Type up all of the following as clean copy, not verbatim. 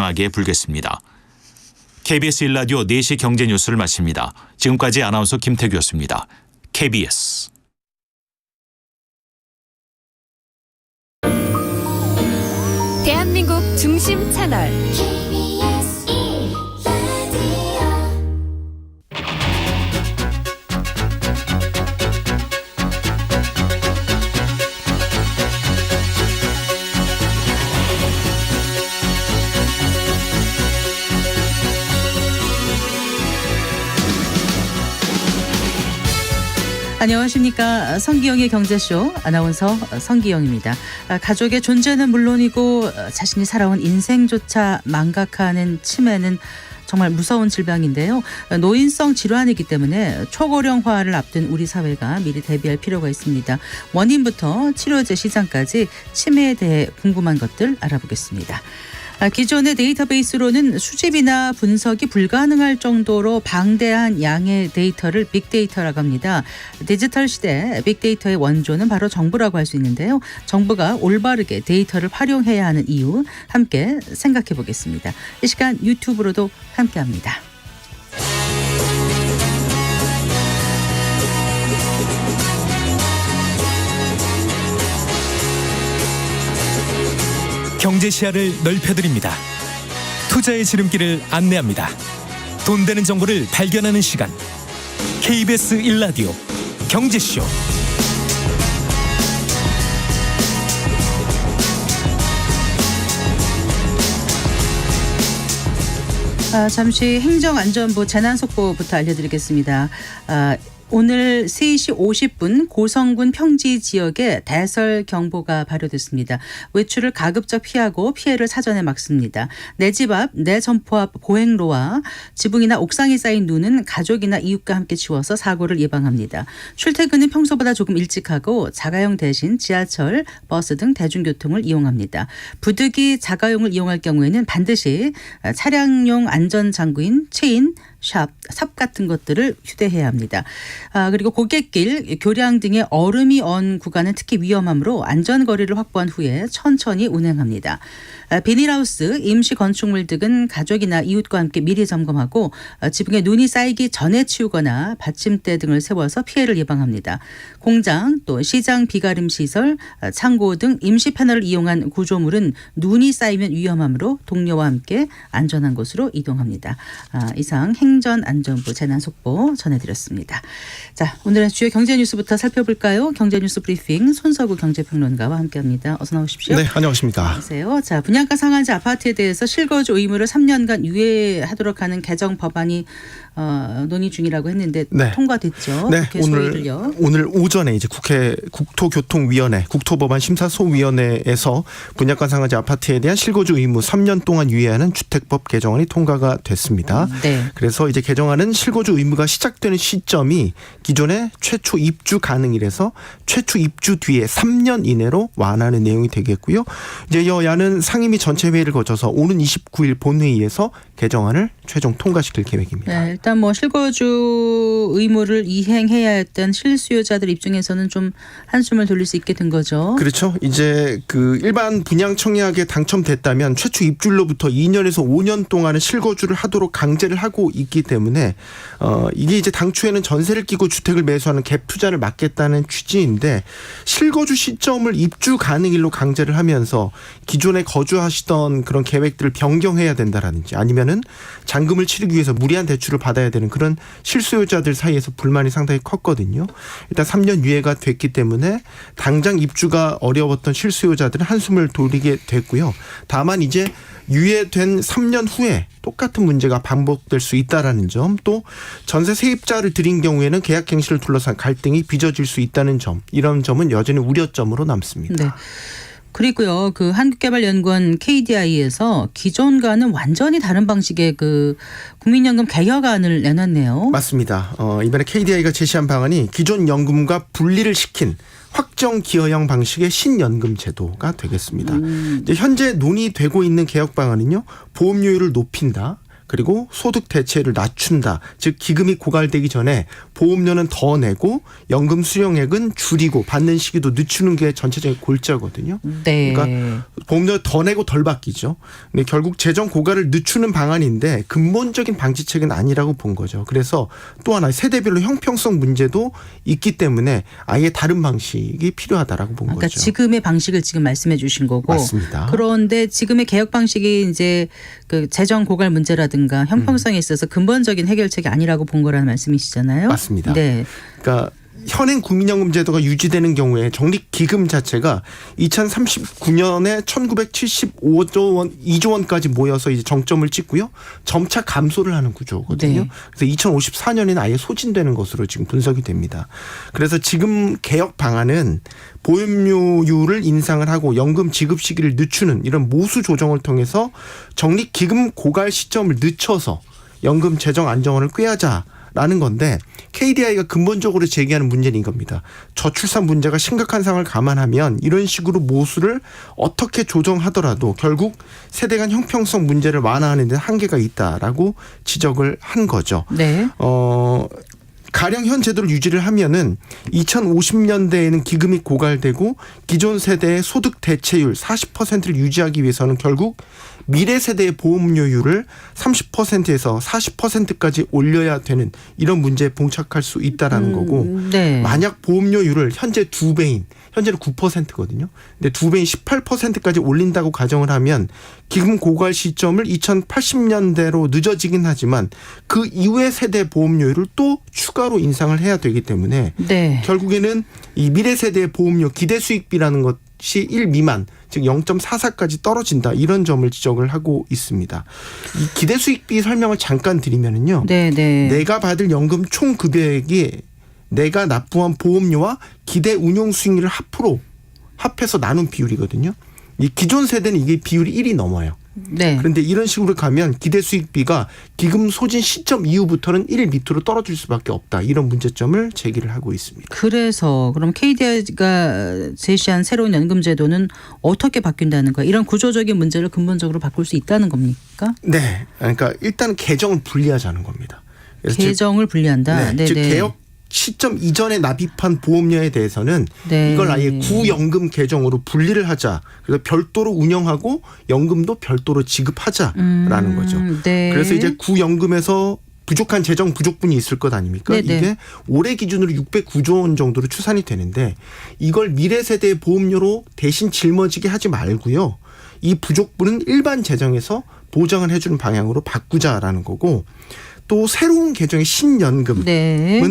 강하게 불겠습니다. KBS 1라디오 4시 경제뉴스를 마칩니다. 지금까지 아나운서 김태규였습니다. KBS 대한민국 중심 채널 안녕하십니까. 성기영의 경제쇼 아나운서 성기영입니다. 가족의 존재는 물론이고 자신이 살아온 인생조차 망각하는 치매는 정말 무서운 질병인데요. 노인성 질환이기 때문에 초고령화를 앞둔 우리 사회가 미리 대비할 필요가 있습니다. 원인부터 치료제 시장까지 치매에 대해 궁금한 것들 알아보겠습니다. 기존의 데이터베이스로는 수집이나 분석이 불가능할 정도로 방대한 양의 데이터를 빅데이터라고 합니다. 디지털 시대 빅데이터의 원조는 바로 정부라고 할 수 있는데요. 정부가 올바르게 데이터를 활용해야 하는 이유 함께 생각해 보겠습니다. 이 시간 유튜브로도 함께합니다. 경제 시야를 넓혀드립니다. 투자의 지름길을 안내합니다. 돈 되는 정보를 발견하는 시간. KBS 1라디오 경제쇼. 잠시 행정안전부 재난속보부터 알려드리겠습니다. 오늘 3시 50분 고성군 평지 지역에 대설 경보가 발효됐습니다. 외출을 가급적 피하고 피해를 사전에 막습니다. 내 집 앞, 내 점포 앞 보행로와 지붕이나 옥상에 쌓인 눈은 가족이나 이웃과 함께 치워서 사고를 예방합니다. 출퇴근은 평소보다 조금 일찍 하고 자가용 대신 지하철, 버스 등 대중교통을 이용합니다. 부득이 자가용을 이용할 경우에는 반드시 차량용 안전장구인 체인, 삽 같은 것들을 휴대해야 합니다. 그리고 고갯길, 교량 등의 얼음이 언 구간은 특히 위험하므로 안전거리를 확보한 후에 천천히 운행합니다. 비닐하우스, 임시 건축물 등은 가족이나 이웃과 함께 미리 점검하고 지붕에 눈이 쌓이기 전에 치우거나 받침대 등을 세워서 피해를 예방합니다. 공장, 또 시장 비가림 시설, 창고 등 임시 패널을 이용한 구조물은 눈이 쌓이면 위험하므로 동료와 함께 안전한 곳으로 이동합니다. 이상 행전안전부 재난속보 전해드렸습니다. 자, 오늘의 주요 경제뉴스부터 살펴볼까요? 경제뉴스 브리핑 손석우 경제평론가와 함께합니다. 어서 나오십시오. 네, 안녕하십니까. 안녕하세요. 자, 분양가 상한제 아파트에 대해서 실거주 의무를 3년간 유예하도록 하는 개정 법안이 논의 중이라고 했는데 네. 통과됐죠. 네, 국회 소위를요. 오늘 오전에 이제 국회 국토교통위원회, 국토법안 심사소위원회에서 분양가 상한제 아파트에 대한 실거주 의무 3년 동안 유예하는 주택법 개정안이 통과가 됐습니다. 네. 그래서 이제 개정안은 실거주 의무가 시작되는 시점이 기존의 최초 입주 가능일에서 최초 입주 뒤에 3년 이내로 완화하는 내용이 되겠고요. 이제 여야는 상임위 전체 회의를 거쳐서 오는 29일 본회의에서 개정안을 최종 통과시킬 계획입니다. 네, 일단 뭐 실거주 의무를 이행해야 했던 실수요자들 입장에서는 좀 한숨을 돌릴 수 있게 된 거죠. 그렇죠. 이제 그 일반 분양 청약에 당첨됐다면 최초 입주일로부터 2년에서 5년 동안은 실거주를 하도록 강제를 하고 있기 때문에 이게 이제 당초에는 전세를 끼고 주택을 매수하는 갭 투자를 막겠다는 취지인데 실거주 시점을 입주 가능일로 강제를 하면서 기존에 거주하시던 그런 계획들을 변경해야 된다라든지 아니면은 잔금을 치르기 위해서 무리한 대출을 받아야 되는 그런 실수요자들 사이에서 불만이 상당히 컸거든요. 일단 3년 유예가 됐기 때문에 당장 입주가 어려웠던 실수요자들은 한숨을 돌리게 됐고요. 다만 이제 유예된 3년 후에 똑같은 문제가 반복될 수 있다라는 점, 또 전세 세입자를 들인 경우에는 계약 갱신을 둘러싼 갈등이 빚어질 수 있다는 점, 이런 점은 여전히 우려점으로 남습니다. 네. 그리고요, 그 한국개발연구원 KDI에서 기존과는 완전히 다른 방식의 그 국민연금 개혁안을 내놨네요. 맞습니다. 이번에 KDI가 제시한 방안이 기존 연금과 분리를 시킨 확정 기여형 방식의 신연금 제도가 되겠습니다. 이제 현재 논의되고 있는 개혁 방안은요, 보험료율을 높인다. 그리고 소득 대체율을 낮춘다. 즉 기금이 고갈되기 전에 보험료는 더 내고 연금 수령액은 줄이고 받는 시기도 늦추는 게 전체적인 골자거든요. 네. 그러니까 보험료 더 내고 덜 받기죠. 근데 결국 재정 고갈을 늦추는 방안인데 근본적인 방지책은 아니라고 본 거죠. 그래서 또 하나 세대별로 형평성 문제도 있기 때문에 아예 다른 방식이 필요하다라고 본 그러니까 거죠. 지금의 방식을 지금 말씀해 주신 거고. 맞습니다. 그런데 지금의 개혁 방식이 이제 그 재정 고갈 문제라든가 형평성에 있어서 근본적인 해결책이 아니라고 본 거라는 말씀이시잖아요. 맞습니다. 네. 그러니까 현행 국민연금 제도가 유지되는 경우에 적립기금 자체가 2039년에 1975조 원, 2조 원까지 모여서 이제 정점을 찍고요. 점차 감소를 하는 구조거든요. 네. 그래서 2054년에는 아예 소진되는 것으로 지금 분석이 됩니다. 그래서 지금 개혁 방안은 보험료율을 인상을 하고 연금 지급 시기를 늦추는 이런 모수 조정을 통해서 적립기금 고갈 시점을 늦춰서 연금 재정 안정화를 꾀하자라는 건데 KDI가 근본적으로 제기하는 문제는 이겁니다. 저출산 문제가 심각한 상황을 감안하면 이런 식으로 모수를 어떻게 조정하더라도 결국 세대 간 형평성 문제를 완화하는 데 한계가 있다라고 지적을 한 거죠. 네. 가령 현 제도를 유지를 하면은 2050년대에는 기금이 고갈되고 기존 세대의 소득 대체율 40%를 유지하기 위해서는 결국 미래 세대의 보험료율을 30%에서 40%까지 올려야 되는 이런 문제에 봉착할 수 있다라는 거고 네. 만약 보험료율을 현재 2배인 현재는 9%거든요. 근데 2배인 18%까지 올린다고 가정을 하면 기금 고갈 시점을 2080년대로 늦어지긴 하지만 그 이후의 세대 보험료율을 또 추가로 인상을 해야 되기 때문에 네. 결국에는 이 미래 세대의 보험료 기대 수익비라는 것이 1 미만 즉 0.44까지 떨어진다 이런 점을 지적을 하고 있습니다. 이 기대 수익비 설명을 잠깐 드리면은요. 네. 네. 내가 받을 연금 총 급여액이 내가 납부한 보험료와 기대 운용 수익률을 합해서 나눈 비율이거든요. 이 기존 세대는 이게 비율이 1이 넘어요. 네. 그런데 이런 식으로 가면 기대 수익비가 기금 소진 시점 이후부터는 1 밑으로 떨어질 수밖에 없다. 이런 문제점을 제기를 하고 있습니다. 그래서 그럼 KDI가 제시한 새로운 연금 제도는 어떻게 바뀐다는 거예요? 이런 구조적인 문제를 근본적으로 바꿀 수 있다는 겁니까? 네. 그러니까 일단 개정을 분리하자는 겁니다. 그래서 개정을 분리한다. 즉 개혁 시점 이전에 납입한 보험료에 대해서는 네. 이걸 아예 구연금 계정으로 분리를 하자. 그래서 별도로 운영하고 연금도 별도로 지급하자라는 거죠. 네. 그래서 이제 구연금에서 부족한 재정 부족분이 있을 것 아닙니까? 네네. 이게 올해 기준으로 609조 원 정도로 추산이 되는데 이걸 미래 세대의 보험료로 대신 짊어지게 하지 말고요. 이 부족분은 일반 재정에서 보장을 해주는 방향으로 바꾸자라는 거고 또 새로운 개정의 신연금은 네.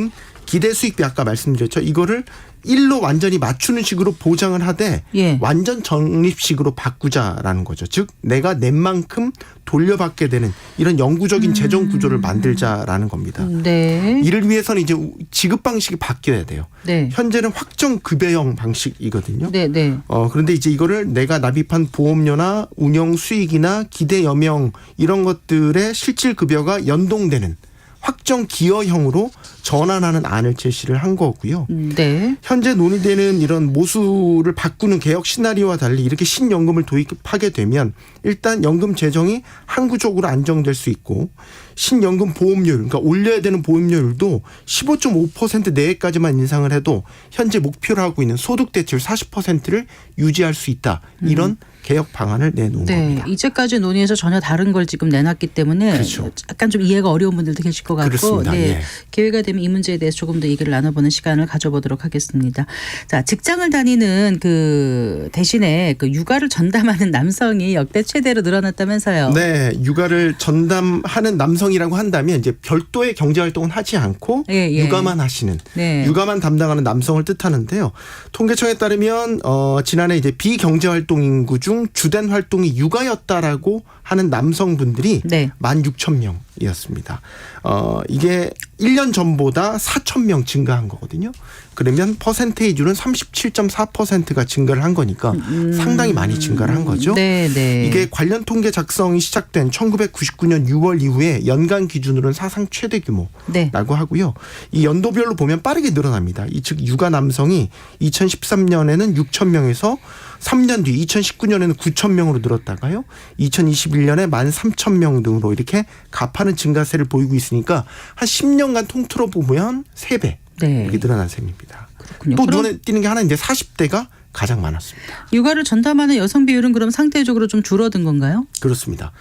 기대 수익비 아까 말씀드렸죠. 이거를 1로 완전히 맞추는 식으로 보장을 하되 예. 완전 적립식으로 바꾸자라는 거죠. 즉 내가 낸 만큼 돌려받게 되는 이런 영구적인 재정 구조를 만들자라는 겁니다. 네. 이를 위해서는 이제 지급 방식이 바뀌어야 돼요. 네. 현재는 확정 급여형 방식이거든요. 네. 네. 그런데 이제 이거를 내가 납입한 보험료나 운영 수익이나 기대 여명 이런 것들의 실질 급여가 연동되는 확정 기여형으로 전환하는 안을 제시를 한 거고요. 네. 현재 논의되는 이런 모수를 바꾸는 개혁 시나리오와 달리 이렇게 신연금을 도입하게 되면 일단 연금 재정이 항구적으로 안정될 수 있고 신연금 보험료율 그러니까 올려야 되는 보험료율도 15.5% 내외까지만 인상을 해도 현재 목표로 하고 있는 소득 대체율 40%를 유지할 수 있다. 이런 개혁 방안을 내놓은 겁니다. 이제까지 논의해서 전혀 다른 걸 지금 내놨기 때문에 그렇죠. 약간 좀 이해가 어려운 분들도 계실 것 같고 그렇습니다. 네. 예. 기회가 되면 이 문제에 대해서 조금 더 얘기를 나눠보는 시간을 가져보도록 하겠습니다. 자, 직장을 다니는 그 대신에 그 육아를 전담하는 남성이 역대 최대로 늘어났다면서요. 네, 육아를 전담하는 남성이라고 한다면 이제 별도의 경제 활동은 하지 않고 예. 육아만 하시는 네. 육아만 담당하는 남성을 뜻하는데요. 통계청에 따르면 지난해 이제 비경제 활동 인구 중 주된 활동이 육아였다라고 하는 남성분들이 네. 16,000명. 명이었습니다. 이게 1년 전보다 4,000명 증가한 거거든요. 그러면 퍼센테이지로는 37.4%가 증가를 한 거니까 상당히 많이 증가를 한 거죠. 네, 네. 이게 관련 통계 작성이 시작된 1999년 6월 이후에 연간 기준으로는 사상 최대 규모라고 네. 하고요. 이 연도별로 보면 빠르게 늘어납니다. 즉 육아 남성이 2013년에는 6,000명에서 3년 뒤 2019년에는 9,000명으로 늘었다가요. 2021년에 13,000명 등으로 이렇게 가파른 증가세를 보이고 있으니까 한 10년간 통틀어 보면 3배 네. 이렇게 늘어난 셈입니다. 그렇군요. 또 그럼 눈에 띄는 게 하나 이제 40대가 가장 많았습니다. 육아를 전담하는 여성 비율은 그럼 상대적으로 좀 줄어든 건가요? 그렇습니다.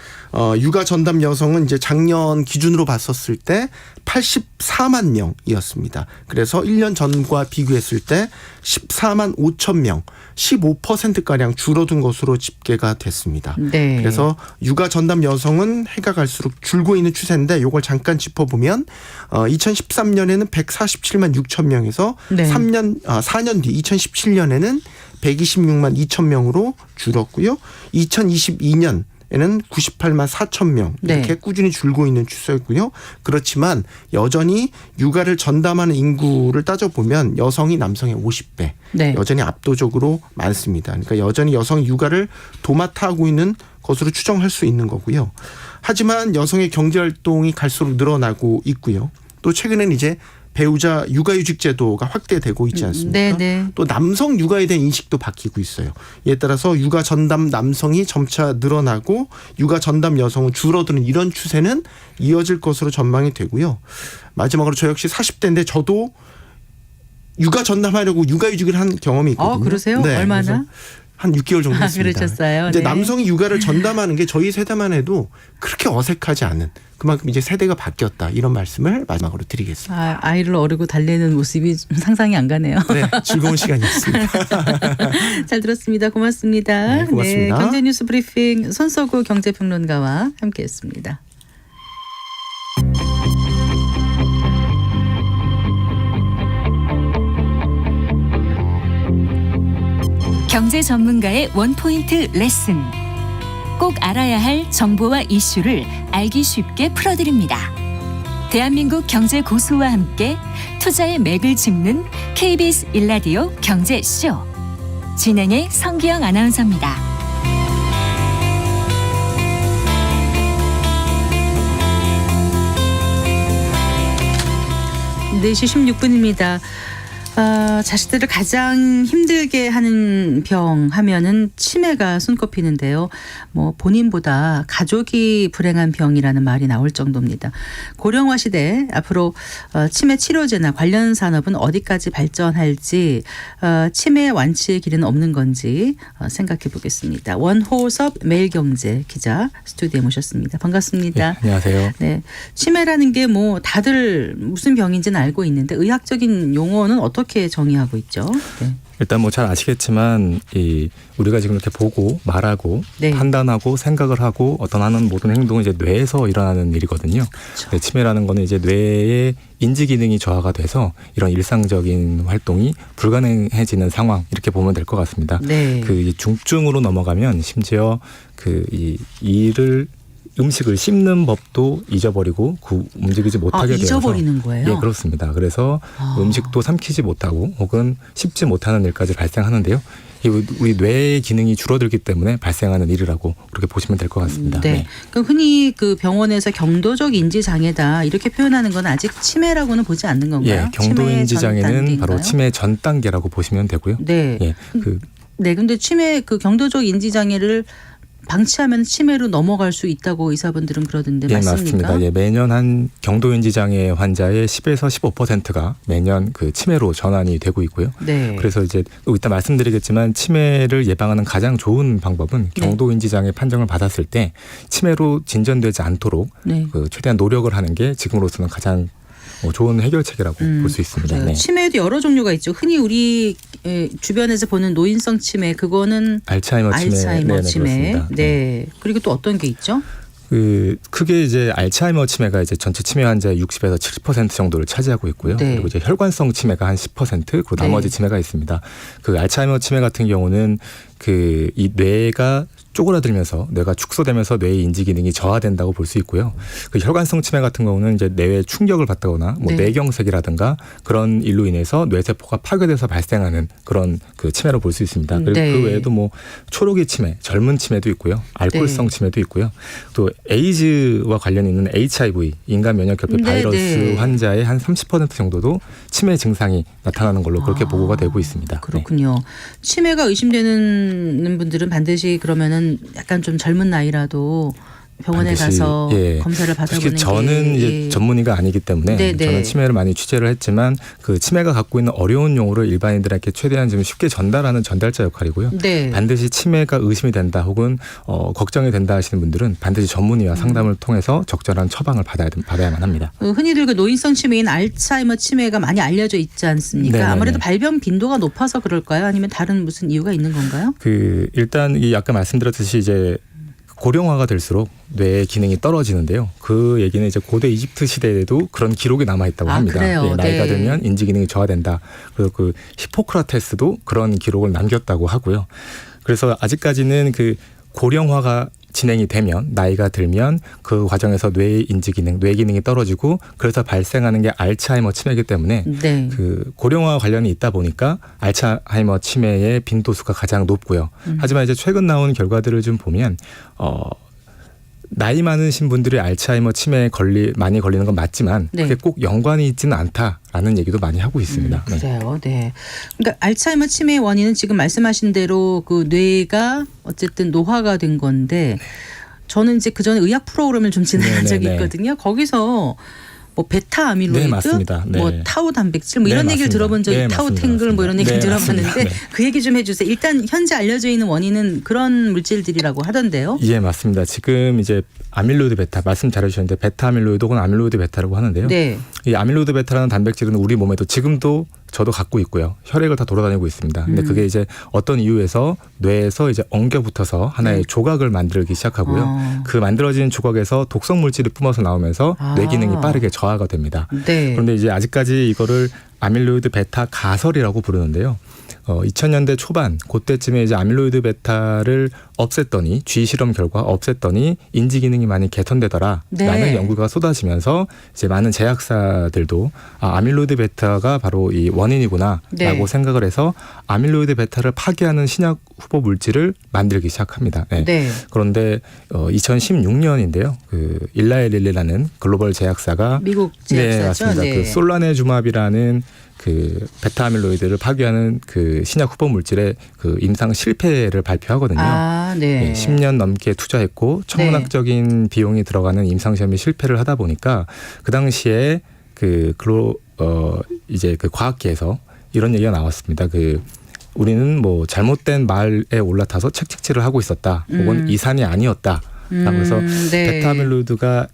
육아 전담 여성은 이제 작년 기준으로 봤었을 때 84만 명이었습니다. 그래서 1년 전과 비교했을 때 14만 5천 명, 15%가량 줄어든 것으로 집계가 됐습니다. 네. 그래서 육아 전담 여성은 해가 갈수록 줄고 있는 추세인데 이걸 잠깐 짚어보면 2013년에는 147만 6천 명에서 네. 4년 뒤 2017년에는 126만 2천 명으로 줄었고요. 2022년에는 98만 4천 명 이렇게 네. 꾸준히 줄고 있는 추세고요. 그렇지만 여전히 육아를 전담하는 인구를 따져보면 여성이 남성의 50배 네. 여전히 압도적으로 많습니다. 그러니까 여전히 여성이 육아를 도맡아 하고 있는 것으로 추정할 수 있는 거고요. 하지만 여성의 경제활동이 갈수록 늘어나고 있고요. 또 최근에는 이제 배우자 육아휴직 제도가 확대되고 있지 않습니까? 네네. 또 남성 육아에 대한 인식도 바뀌고 있어요. 이에 따라서 육아 전담 남성이 점차 늘어나고 육아 전담 여성은 줄어드는 이런 추세는 이어질 것으로 전망이 되고요. 마지막으로 저 역시 40대인데 저도 육아 전담하려고 육아휴직을 한 경험이 있거든요. 그러세요? 얼마나? 그래서 한 6개월 정도 했습니다. 그러셨어요. 이제 네. 남성이 육아를 전담하는 게 저희 세대만 해도 그렇게 어색하지 않은 그만큼 이제 세대가 바뀌었다 이런 말씀을 마지막으로 드리겠습니다. 아이를 어르고 달래는 모습이 좀 상상이 안 가네요. 네, 즐거운 시간이었습니다. 잘 들었습니다. 고맙습니다. 네, 고맙습니다. 경제뉴스 브리핑 손석구 경제평론가와 함께했습니다. 경제 전문가의 원포인트 레슨. 꼭 알아야 할 정보와 이슈를 알기 쉽게 풀어드립니다. 대한민국 경제 고수와 함께 투자의 맥을 짚는 KBS 1라디오 경제쇼. 진행의 성기영 아나운서입니다. 네, 4시 16분입니다. 자식들을 가장 힘들게 하는 병 하면은 치매가 손꼽히는데요. 뭐 본인보다 가족이 불행한 병이라는 말이 나올 정도입니다. 고령화 시대 앞으로 치매 치료제나 관련 산업은 어디까지 발전할지 치매 완치의 길은 없는 건지 생각해 보겠습니다. 원호섭 매일경제 기자 스튜디오에 모셨습니다. 반갑습니다. 네, 안녕하세요. 네, 치매라는 게 뭐 다들 무슨 병인지는 알고 있는데 의학적인 용어는 어떻게 정의하고 있죠? 네. 일단 뭐 잘 아시겠지만 우리가 지금 이렇게 보고 말하고 네. 판단하고 생각을 하고 어떤 하는 모든 행동은 이제 뇌에서 일어나는 일이거든요. 그렇죠. 네, 치매라는 거는 이제 뇌의 인지 기능이 저하가 돼서 이런 일상적인 활동이 불가능해지는 상황 이렇게 보면 될 것 같습니다. 네. 그 이제 중증으로 넘어가면 심지어 음식을 씹는 법도 잊어버리고 움직이지 못하게 되어서 잊어버리는 거예요? 예, 그렇습니다. 그래서 음식도 삼키지 못하고 혹은 씹지 못하는 일까지 발생하는데요. 우리 뇌의 기능이 줄어들기 때문에 발생하는 일이라고 그렇게 보시면 될 것 같습니다. 네. 그러니까 흔히 그 병원에서 경도적 인지 장애다 이렇게 표현하는 건 아직 치매라고는 보지 않는 건가요? 예, 경도 인지 장애는 바로 단계인가요? 치매 전 단계라고 보시면 되고요. 네. 예, 네. 근데 치매 그 경도적 인지 장애를 방치하면 치매로 넘어갈 수 있다고 의사분들은 그러던데 예, 맞습니까? 맞습니다. 예, 매년 한 경도인지 장애 환자의 10에서 15%가 매년 그 치매로 전환이 되고 있고요. 네. 그래서 이제 또 이따 말씀드리겠지만 치매를 예방하는 가장 좋은 방법은 네. 경도인지 장애 판정을 받았을 때 치매로 진전되지 않도록 네. 최대한 노력을 하는 게 지금으로서는 가장 좋은 해결책이라고 볼 수 있습니다. 그래요. 네. 치매도 여러 종류가 있죠. 흔히 우리 주변에서 보는 노인성 치매 그거는 알츠하이머 치매, 네네, 치매. 그렇습니다. 네. 그리고 또 어떤 게 있죠? 크게 이제 알츠하이머 치매가 이제 전체 치매 환자의 60에서 70% 정도를 차지하고 있고요. 네. 그리고 이제 혈관성 치매가 한 10% 그리고 나머지 네. 치매가 있습니다. 그 알츠하이머 치매 같은 경우는 이 뇌가 쪼그라들면서 뇌가 축소되면서 뇌의 인지 기능이 저하된다고 볼 수 있고요. 그 혈관성 치매 같은 경우는 이제 뇌에 충격을 받거나 뭐 네. 뇌경색이라든가 그런 일로 인해서 뇌세포가 파괴돼서 발생하는 그런 그 치매로 볼 수 있습니다. 그리고 네. 그 외에도 뭐 초록이 치매, 젊은 치매도 있고요. 알코올성 치매도 있고요. 또 에이즈와 관련 있는 HIV, 인간 면역결핍 네, 바이러스 네. 환자의 한 30% 정도도 치매 증상이 나타나는 걸로 그렇게 보고가 되고 있습니다. 네. 그렇군요. 치매가 의심되는 분들은 반드시 그러면은 약간 좀 젊은 나이라도 병원에 반드시, 가서 예. 검사를 받아보는 솔직히 저는 게 이제 예. 전문의가 아니기 때문에 네, 네. 저는 치매를 많이 취재를 했지만 그 치매가 갖고 있는 어려운 용어를 일반인들에게 최대한 좀 쉽게 전달하는 전달자 역할이고요. 네. 반드시 치매가 의심이 된다 혹은 걱정이 된다 하시는 분들은 반드시 전문의와 상담을 통해서 적절한 처방을 받아야만 합니다. 흔히들 그 노인성 치매인 알츠하이머 치매가 많이 알려져 있지 않습니까? 네네네. 아무래도 발병 빈도가 높아서 그럴까요? 아니면 다른 무슨 이유가 있는 건가요? 그 일단 이 아까 말씀드렸듯이 이제 고령화가 될수록 뇌의 기능이 떨어지는데요. 그 얘기는 이제 고대 이집트 시대에도 그런 기록이 남아 있다고 합니다. 그래요? 예, 나이가 네. 들면 인지 기능이 저하된다. 그래서 그 히포크라테스도 그런 기록을 남겼다고 하고요. 그래서 아직까지는 그 고령화가 진행이 되면 나이가 들면 그 과정에서 뇌의 인지 기능, 뇌 기능이 떨어지고 그래서 발생하는 게 알츠하이머 치매이기 때문에 네. 그 고령화 관련이 있다 보니까 알츠하이머 치매의 빈도수가 가장 높고요. 하지만 이제 최근 나온 결과들을 좀 보면 나이 많으신 분들이 알츠하이머 치매에 많이 걸리는 건 맞지만 네. 그게 꼭 연관이 있지는 않다라는 얘기도 많이 하고 있습니다. 네. 그래요. 네. 그러니까 알츠하이머 치매의 원인은 지금 말씀하신 대로 그 뇌가 어쨌든 노화가 된 건데 저는 이제 그 전에 의학 프로그램을 좀 진행한 네네네. 적이 있거든요. 거기서 뭐 베타 아밀로이드, 네, 맞습니다. 네. 뭐 타우 단백질 뭐 네, 이런 얘기를 맞습니다. 들어본 적이 네, 타우 맞습니다. 탱글 뭐 이런 얘기를 네, 들어봤는데 맞습니다. 네. 그 얘기 좀 해주세요. 일단 현재 알려져 있는 원인은 그런 물질들이라고 하던데요. 예, 맞습니다. 지금 이제 아밀로이드 베타 말씀 잘해주셨는데 베타 아밀로이드 혹은 아밀로이드 베타라고 하는데요. 네. 이 아밀로이드 베타라는 단백질은 우리 몸에도 지금도 저도 갖고 있고요. 혈액을 다 돌아다니고 있습니다. 근데 그게 이제 어떤 이유에서 뇌에서 이제 엉겨 붙어서 하나의 조각을 만들기 시작하고요. 그 만들어진 조각에서 독성 물질이 뿜어서 나오면서 뇌 기능이 빠르게 저하가 됩니다. 네. 그런데 이제 아직까지 이거를 아밀로이드 베타 가설이라고 부르는데요. 2000년대 초반 그때쯤에 이제 아밀로이드 베타를 없앴더니 쥐 실험 결과 없앴더니 인지 기능이 많이 개선되더라라는 네. 연구가 쏟아지면서 이제 많은 제약사들도 아밀로이드 베타가 바로 이 원인이구나라고 네. 생각을 해서 아밀로이드 베타를 파괴하는 신약 후보 물질을 만들기 시작합니다. 네. 네. 그런데 2016년인데요. 그 일라엘릴리라는 글로벌 제약사가 미국 네, 제약사죠. 맞습니다. 그 솔라네주맙이라는 그 베타 아밀로이드를 파괴하는 그 신약 후보 물질의 그 임상 실패를 발표하거든요. 네. 10년 넘게 투자했고 천문학적인 비용이 들어가는 임상 시험이 실패를 하다 보니까 그 당시에 이제 그 과학계에서 이런 얘기가 나왔습니다. 우리는 뭐 잘못된 말에 올라타서 책찍질을 하고 있었다. 혹은 이 산이 아니었다. 그래서 네. 베타 아밀로이드가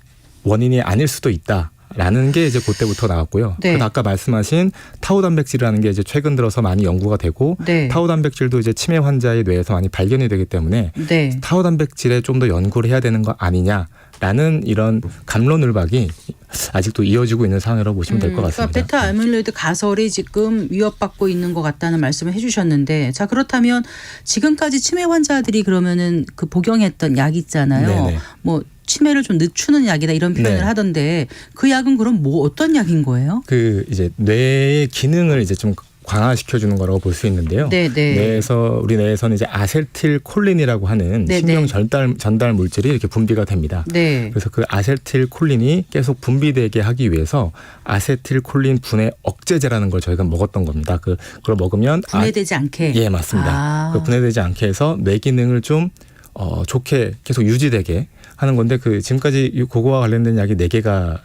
원인이 아닐 수도 있다. 라는 게 이제 그때부터 나왔고요. 네. 그리고 아까 말씀하신 타우 단백질이라는 게 이제 최근 들어서 많이 연구가 되고 네. 타우 단백질도 이제 치매 환자의 뇌에서 많이 발견이 되기 때문에 네. 타우 단백질에 좀 더 연구를 해야 되는 거 아니냐라는 이런 갑론을박이 아직도 이어지고 있는 상황이라고 보시면 될 것 같습니다. 그러니까 베타 아밀로이드 가설이 지금 위협받고 있는 것 같다는 말씀을 해주셨는데, 자 그렇다면 지금까지 치매 환자들이 그러면은 그 복용했던 약 있잖아요. 네네. 뭐 치매를 좀 늦추는 약이다 이런 표현을 네. 하던데 그 약은 그럼 뭐 어떤 약인 거예요? 이제 뇌의 기능을 이제 좀 강화시켜 주는 거라고 볼 수 있는데요. 네네. 우리 뇌에서는 이제 아세틸콜린이라고 하는 네네. 신경 전달 물질이 이렇게 분비가 됩니다. 네. 그래서 그 아세틸콜린이 계속 분비되게 하기 위해서 아세틸콜린 분해 억제제라는 걸 저희가 먹었던 겁니다. 그걸 먹으면 분해되지 않게. 예, 맞습니다. 그 분해되지 않게 해서 뇌 기능을 좀 좋게 계속 유지되게 하는 건데 지금까지 그거와 관련된 약이 4개가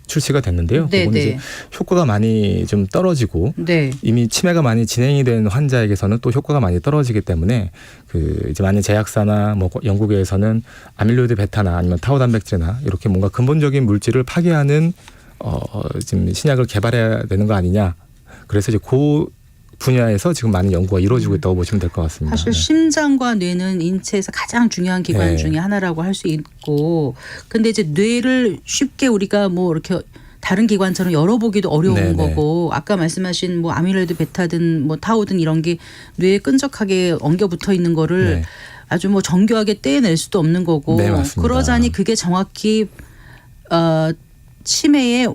출시가 됐는데요. 네, 그거는 네. 이제 효과가 많이 좀 떨어지고 네. 이미 치매가 많이 진행이 된 환자에게서는 또 효과가 많이 떨어지기 때문에 이제 많은 제약사나 뭐 연구계에서는 아밀로이드 베타나 아니면 타우 단백질이나 이렇게 뭔가 근본적인 물질을 파괴하는 지금 신약을 개발해야 되는 거 아니냐. 그래서 이제 분야에서 지금 많은 연구가 이루어지고 있다고 보시면 될 것 같습니다. 사실 네. 심장과 뇌는 인체에서 가장 중요한 기관 네. 중에 하나라고 할 수 있고, 근데 이제 뇌를 쉽게 우리가 뭐 이렇게 다른 기관처럼 열어보기도 어려운 네네. 거고, 아까 말씀하신 뭐 아밀로이드 베타든 뭐 타우든 이런 게 뇌에 끈적하게 엉겨 붙어 있는 거를 네. 아주 뭐 정교하게 떼낼 수도 없는 거고 네, 맞습니다. 그러자니 그게 정확히 치매의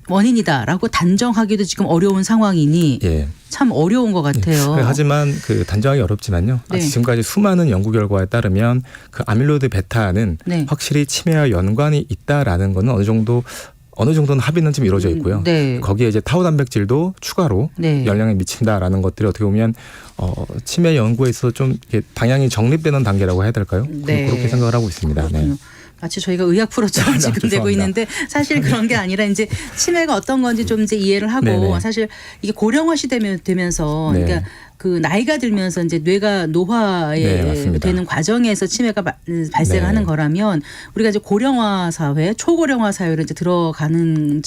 원인이다라고 단정하기도 지금 어려운 상황이니 예. 참 어려운 것 같아요. 하지만 그 단정하기 어렵지만요. 네. 지금까지 수많은 연구 결과에 따르면 그 아밀로이드 베타는 네. 확실히 치매와 연관이 있다라는 거는 어느 정도는 합의는 좀 이루어져 있고요. 네. 거기에 이제 타우 단백질도 추가로 네. 영향을 미친다라는 것들이 어떻게 보면 치매 연구에 있어서 좀 이렇게 방향이 정립되는 단계라고 해야 될까요? 네. 그렇게 생각을 하고 있습니다. 네. 그렇군요. 마치 저희가 의학 프로처럼 지금 되고 죄송합니다. 있는데 사실 그런 게 아니라 이제 치매가 어떤 건지 좀 이제 이해를 하고 네네. 사실 이게 고령화 되면서 네. 그러니까 그 나이가 들면서 이제 뇌가 노화에 네, 맞습니다. 되는 과정에서 치매가 발생하는 네. 거라면 우리가 이제 고령화 사회, 초고령화 사회로 이제 들어가는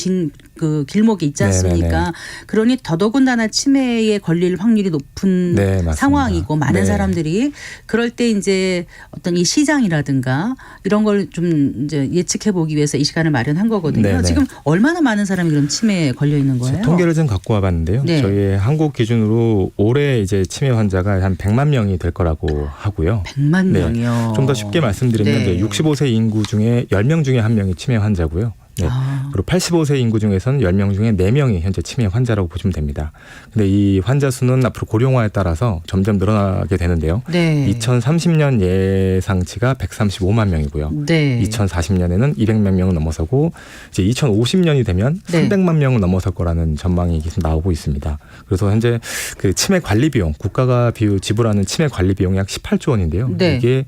그 길목이 있지 않습니까? 네네네. 그러니 더더군다나 치매에 걸릴 확률이 높은 네, 맞습니다. 상황이고 많은 네. 사람들이 그럴 때 이제 어떤 이 시장이라든가 이런 걸 좀 이제 예측해 보기 위해서 이 시간을 마련한 거거든요. 네네. 지금 얼마나 많은 사람이 그럼 치매에 걸려 있는 거예요? 통계를 좀 갖고 와봤는데요. 네. 저희 한국 기준으로 올해 이제 치매 환자가 한 100만 명이 될 거라고 하고요. 100만 네. 명이요. 좀 더 쉽게 말씀드리면 네. 이제 65세 인구 중에 10명 중에 1명이 치매 환자고요. 네. 아. 그리고 85세 인구 중에서는 10명 중에 4명이 현재 치매 환자라고 보시면 됩니다. 근데 이 환자 수는 앞으로 고령화에 따라서 점점 늘어나게 되는데요. 네. 2030년 예상치가 135만 명이고요. 네. 2040년에는 200만 명을 넘어서고 이제 2050년이 되면 네. 300만 명을 넘어설 거라는 전망이 계속 나오고 있습니다. 그래서 현재 그 치매 관리 비용, 국가가 지불하는 치매 관리 비용이 약 18조 원인데요. 네. 이게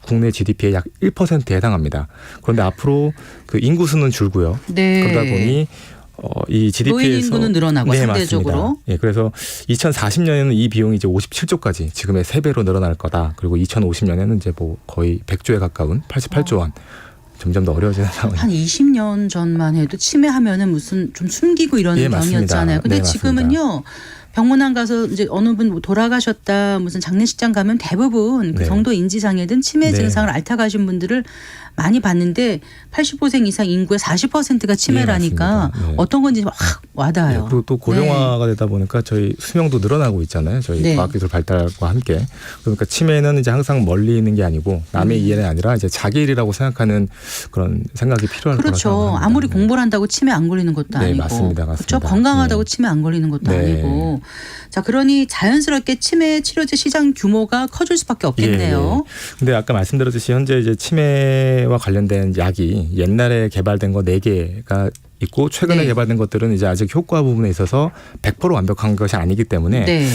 국내 GDP의 약 1%에 해당합니다. 그런데 앞으로 그 인구 수는 줄고요. 네. 그러다 보니 이 GDP에서 노인 인구는 늘어나고 상대적으로. 맞습니다. 예, 그래서 2040년에는 이 비용이 이제 57조까지 지금의 3배로 늘어날 거다. 그리고 2050년에는 이제 뭐 거의 100조에 가까운 88조 원. 점점 더 어려워지는 상황입니다. 한 20년 전만 해도 치매하면은 무슨 좀 숨기고 이런 예, 맞습니다. 병이었잖아요. 근데 네, 지금은요. 병문안 가서 이제 어느 분 돌아가셨다 무슨 장례식장 가면 대부분 그 네. 정도 인지장애든 치매 네. 증상을 앓다가신 분들을 많이 봤는데 85세 이상 인구의 40%가 치매라니까 네, 맞습니다. 네. 어떤 건지 확 와닿아요. 네, 그리고 또 고령화가 되다 보니까 저희 수명도 늘어나고 있잖아요. 저희 네. 과학기술 발달과 함께. 그러니까 치매는 이제 항상 멀리 있는 게 아니고 남의 일이 아니라 이제 자기 일이라고 생각하는 그런 생각이 필요할 거라고 그렇죠. 생각합니다. 아무리 네. 공부를 한다고 치매 안 걸리는 것도 네, 아니고. 맞습니다. 그렇죠. 맞습니다. 건강하다고 네. 치매 안 걸리는 것도 네. 아니고. 자, 그러니 자연스럽게 치매 치료제 시장 규모가 커질 수밖에 없겠네요. 예. 근데 아까 말씀드렸듯이 현재 이제 치매와 관련된 약이 옛날에 개발된 거 4개가 있고 최근에 네. 개발된 것들은 이제 아직 효과 부분에 있어서 100% 완벽한 것이 아니기 때문에 네.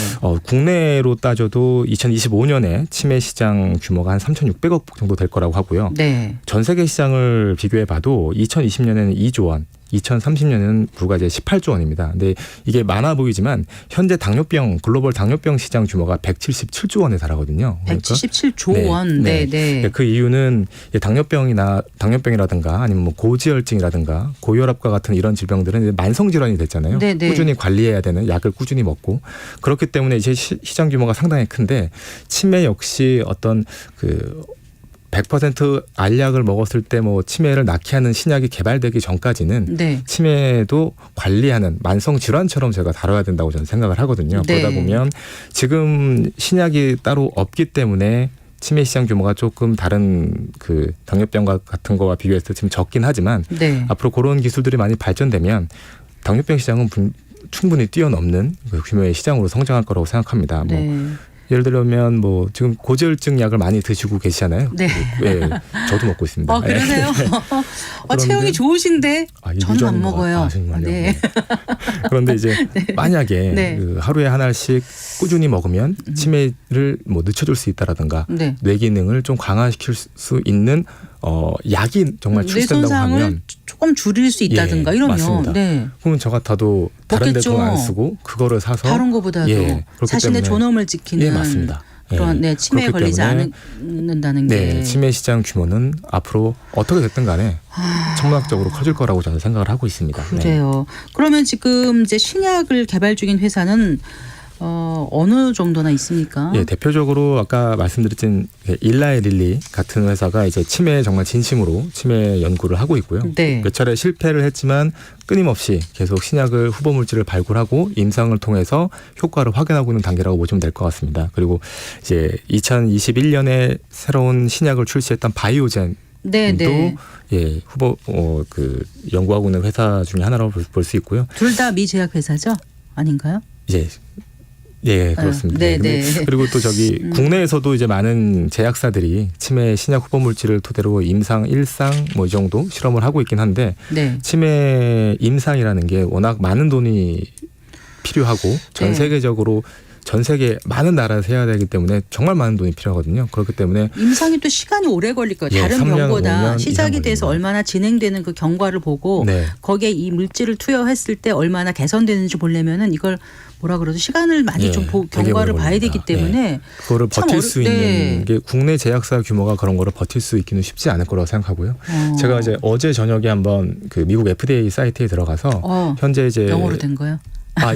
국내로 따져도 2025년에 치매 시장 규모가 한 3,600억 정도 될 거라고 하고요. 네. 전 세계 시장을 비교해 봐도 2020년에는 2조 원, 2030년에는 불과 이제 18조 원입니다. 근데 이게 많아 보이지만 현재 당뇨병 글로벌 당뇨병 시장 규모가 177조 원에 달하거든요. 그러니까 177조 원. 네, 네. 그 이유는 당뇨병이라든가 아니면 뭐 고지혈증이라든가 고혈압과 같은 이런 질병들은 이제 만성 질환이 됐잖아요. 네, 네. 꾸준히 관리해야 되는 약을 꾸준히 먹고 그렇기 때문에 이제 시장 규모가 상당히 큰데 치매 역시 어떤 그 100% 알약을 먹었을 때 뭐 치매를 낫게 하는 신약이 개발되기 전까지는 네. 치매도 관리하는 만성 질환처럼 제가 다뤄야 된다고 저는 생각을 하거든요. 네. 그러다 보면 지금 신약이 따로 없기 때문에 치매 시장 규모가 조금 다른 그 당뇨병 같은 거와 비교해서 지금 적긴 하지만 네. 앞으로 그런 기술들이 많이 발전되면 당뇨병 시장은 충분히 뛰어넘는 그 규모의 시장으로 성장할 거라고 생각합니다. 뭐 네. 예를 들면 뭐 지금 고지혈증 약을 많이 드시고 계시잖아요. 네. 예, 저도 먹고 있습니다. 그러세요? 그런데- 체형이 좋으신데 이게 저는 안 유전인 것 먹어요. 같아요. 정말요. 네. 그런데 이제 만약에 네. 그 하루에 한 알씩 꾸준히 먹으면 치매를 뭐 늦춰줄 수 있다라든가 네. 뇌 기능을 좀 강화시킬 수 있는 약이 정말 뇌 출시된다고 손상을 하면 조금 줄일 수 있다든가 예, 이러면 맞습니다. 네. 그러면 저 같아도 다른 데 먹겠죠. 돈 안 쓰고 그거를 사서 다른 거보다도 예, 그렇기 자신의 때문에- 존엄을 지키는 예, 맞습니다. 그런 예, 네, 치매에 그렇기 걸리지 때문에 않는다는 게 네, 치매 시장 규모는 앞으로 어떻게 됐든 간에 천문학적으로 커질 거라고 저는 생각을 하고 있습니다. 네. 그래요. 그러면 지금 이제 신약을 개발 중인 회사는 어느 정도나 있습니까? 예, 대표적으로 아까 말씀드렸던 일라이 릴리 같은 회사가 이제 치매에 정말 진심으로 치매 연구를 하고 있고요. 네. 몇 차례 실패를 했지만 끊임없이 계속 신약을 후보 물질을 발굴하고 임상을 통해서 효과를 확인하고 있는 단계라고 보시면 될 것 같습니다. 그리고 이제 2021년에 새로운 신약을 출시했던 바이오젠 네, 또 네. 예, 후보 연구하고 있는 회사 중에 하나라고 볼 수 있고요. 둘 다 미 제약 회사죠? 아닌가요? 예, 그렇습니다. 네, 근데 네. 그리고 또 저기 국내에서도 이제 많은 제약사들이 치매 신약 후보 물질을 토대로 임상 1상 뭐 이 정도 실험을 하고 있긴 한데 네. 치매 임상이라는 게 워낙 많은 돈이 필요하고 전 네. 세계적으로 전 세계 많은 나라에서 해야 되기 때문에 정말 많은 돈이 필요하거든요. 그렇기 때문에 임상이 또 시간이 오래 걸릴 거예요. 예, 다른 3년, 병보다 5년 시작이 이상 돼서 걸립니다. 얼마나 진행되는 그 경과를 보고 네. 거기에 이 물질을 투여했을 때 얼마나 개선되는지 보려면은 이걸 뭐라 그러죠? 시간을 많이 예, 좀 되게 경과를 오래 봐야 되기 걸립니다. 때문에 그거를 참 버틸 수 네. 있는 게 국내 제약사 규모가 그런 거를 버틸 수 있기는 쉽지 않을 거라고 생각하고요. 제가 이제 어제 저녁에 한번 그 미국 FDA 사이트에 들어가서 현재 이제 영어로 된 거요?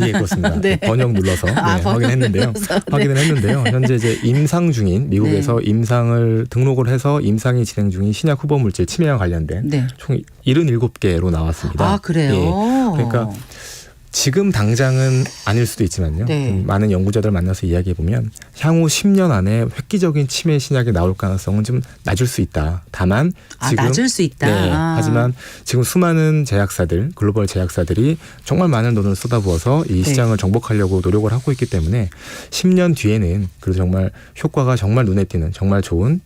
예, 그렇습니다. 네. 번역 눌러서 번역 확인했는데요. 눌러서, 네. 확인을 했는데요. 현재 이제 임상 중인 미국에서 네. 임상을 등록을 해서 임상이 진행 중인 신약 후보 물질 치매와 관련된 네. 총 77개로 나왔습니다. 아, 그래요? 예. 그러니까 지금 당장은 아닐 수도 있지만요. 네. 많은 연구자들 만나서 이야기해 보면 향후 10년 안에 획기적인 치매 신약이 나올 가능성은 좀 낮을 수 있다. 다만 지금 낮을 수 있다. 네. 하지만 지금 수많은 제약사들, 글로벌 제약사들이 정말 많은 돈을 쏟아부어서 이 네. 시장을 정복하려고 노력을 하고 있기 때문에 10년 뒤에는 그래도 정말 효과가 정말 눈에 띄는 정말 좋은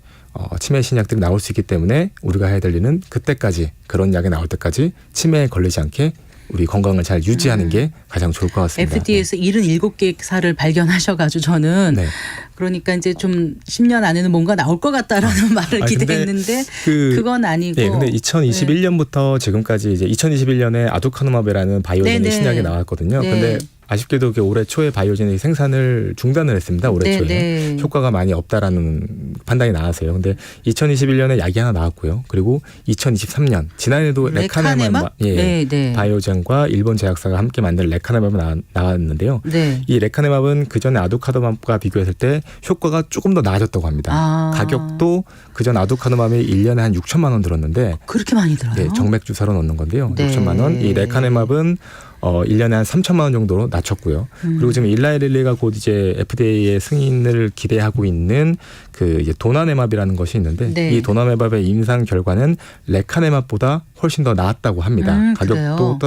치매 신약들이 나올 수 있기 때문에 우리가 해야 될 일은 그때까지 그런 약이 나올 때까지 치매에 걸리지 않게 우리 건강을 잘 유지하는 게 가장 좋을 것 같습니다. FDA에서 77개사를 발견하셔가지고 저는 네. 그러니까 이제 좀 10년 안에는 뭔가 나올 것 같다라는 말을 아니, 근데 기대했는데 그- 그건 아니고. 네, 근데 2021년부터 지금까지 이제 2021년에 아두카누마브라는 바이오젠의 네네. 신약이 나왔거든요. 네. 근데 아쉽게도 올해 초에 바이오젠이 생산을 중단을 했습니다. 올해 초에 네. 효과가 많이 없다라는 판단이 나왔어요. 근데 2021년에 약이 하나 나왔고요. 그리고 2023년 지난해도 레카네맙 네, 네. 바이오젠과 일본 제약사가 함께 만든 레카네맙이 나왔는데요. 네. 이 레카네맙은 그전 아두카누맙과 비교했을 때 효과가 조금 더 나아졌다고 합니다. 가격도 그전 아두카누맙이 1년에 한 6천만 원 들었는데 그렇게 많이 들어요? 네, 정맥 주사로 넣는 건데요. 네. 6천만 원. 이 레카네맙은 1년에 한 3천만 원 정도로 낮췄고요. 그리고 지금 일라이 릴리가 곧 이제 FDA의 승인을 기대하고 있는 그 이제 도나네맙이라는 것이 있는데 네. 이 도나네맙의 임상 결과는 레카네맙보다 훨씬 더 나았다고 합니다. 가격도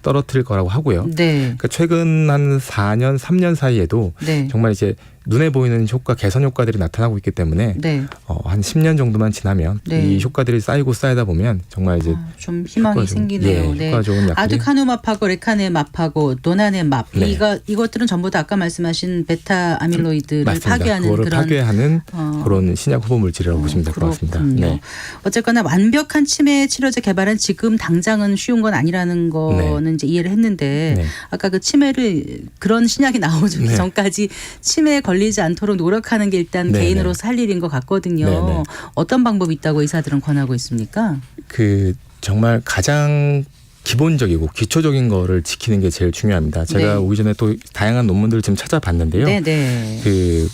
떨어뜨릴 거라고 하고요. 네. 그러니까 최근 한 4년, 3년 사이에도 네. 정말 이제 눈에 보이는 효과, 개선 효과들이 나타나고 있기 때문에 네. 한 10년 정도만 지나면 네. 이 효과들이 쌓이다 보면 정말 이제 좀 희망이 생기네요. 예, 효과 좋은 약들이 아두카누맙하고 레카네맙하고 도나네맙 네. 이것들은 전부 다 아까 말씀하신 베타 아밀로이드를 맞습니다. 파괴하는 그거를 그런 파괴하는 그런 신약 후보 물질이라고 보시면 될 것 같습니다. 그렇군요. 네. 어쨌거나 완벽한 치매 치료제 개발은 지금 당장은 쉬운 건 아니라는 거는 이제 이해를 했는데 네. 아까 그 치매를 그런 신약이 나오기 네. 전까지 치매에 걸리지 않도록 노력하는 게 일단 네, 개인으로서 할 일인 것 같거든요. 네, 네. 어떤 방법이 있다고 의사들은 권하고 있습니까? 그 정말 가장 기본적이고 기초적인 거를 지키는 게 제일 중요합니다. 제가 네. 오기 전에 또 다양한 논문들을 좀 찾아봤는데요. 네네. 그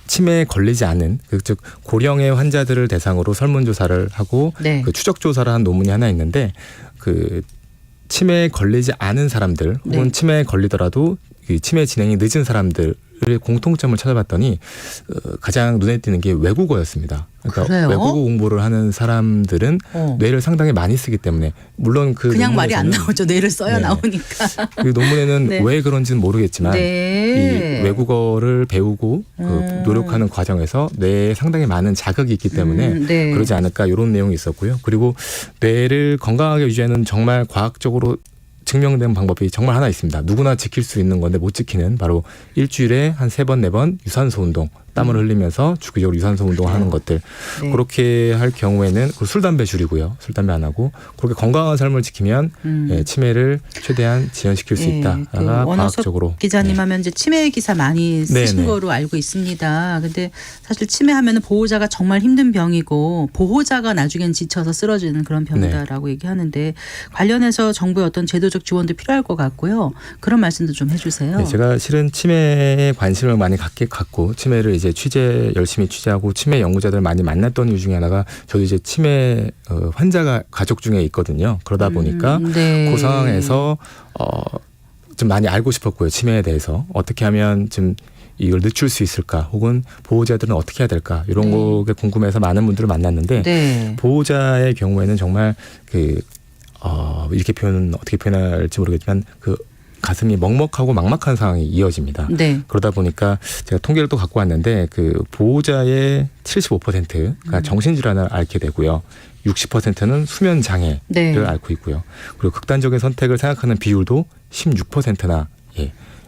치매에 걸리지 않은 즉 고령의 환자들을 대상으로 설문조사를 하고 네. 그 추적조사를 한 논문이 하나 있는데 그 치매에 걸리지 않은 사람들 혹은 네. 치매에 걸리더라도 이 치매 진행이 늦은 사람들의 공통점을 찾아봤더니 가장 눈에 띄는 게 외국어였습니다. 그러니까 그래요? 외국어 공부를 하는 사람들은 뇌를 상당히 많이 쓰기 때문에 물론 그 그냥 말이 안 논문에서는 나오죠. 뇌를 써야 네. 나오니까. 그 논문에는 네. 왜 그런지는 모르겠지만 네. 이 외국어를 배우고 그 노력하는 과정에서 뇌에 상당히 많은 자극이 있기 때문에 네. 그러지 않을까 이런 내용이 있었고요. 그리고 뇌를 건강하게 유지하는 정말 과학적으로 증명된 방법이 정말 하나 있습니다. 누구나 지킬 수 있는 건데 못 지키는 바로 일주일에 한 3번, 4번 유산소 운동 땀을 흘리면서 주기적으로 유산소 운동하는 것들 네. 그렇게 할 경우에는 술 담배 줄이고요. 술 담배 안 하고 그렇게 건강한 삶을 지키면 예, 치매를 최대한 지연시킬 수 예, 있다가 그 원어섭 과학적으로 기자님 하면 이제 치매 기사 많이 쓰신 네네. 거로 알고 있습니다. 근데 사실 치매하면은 보호자가 정말 힘든 병이고 보호자가 나중엔 지쳐서 쓰러지는 그런 병이다라고 얘기하는데 관련해서 정부의 어떤 제도적 지원도 필요할 것 같고요. 그런 말씀도 좀 해주세요. 네, 제가 실은 치매에 관심을 많이 갖고 치매를 이제 열심히 취재하고 치매 연구자들 많이 만났던 이유 중에 하나가 저도 이제 치매 환자가 가족 중에 있거든요. 그러다 보니까 네. 그 상황에서 좀 많이 알고 싶었고요. 치매에 대해서 어떻게 하면 좀 이걸 늦출 수 있을까 혹은 보호자들은 어떻게 해야 될까 이런 네. 게 궁금해서 많은 분들을 만났는데 네. 보호자의 경우에는 정말 이렇게 어떻게 표현할지 모르겠지만 그 가슴이 먹먹하고 막막한 상황이 이어집니다. 네. 그러다 보니까 제가 통계를 또 갖고 왔는데 그 보호자의 75%가 정신질환을 앓게 되고요. 60%는 수면 장애를 네. 앓고 있고요. 그리고 극단적인 선택을 생각하는 비율도 16%나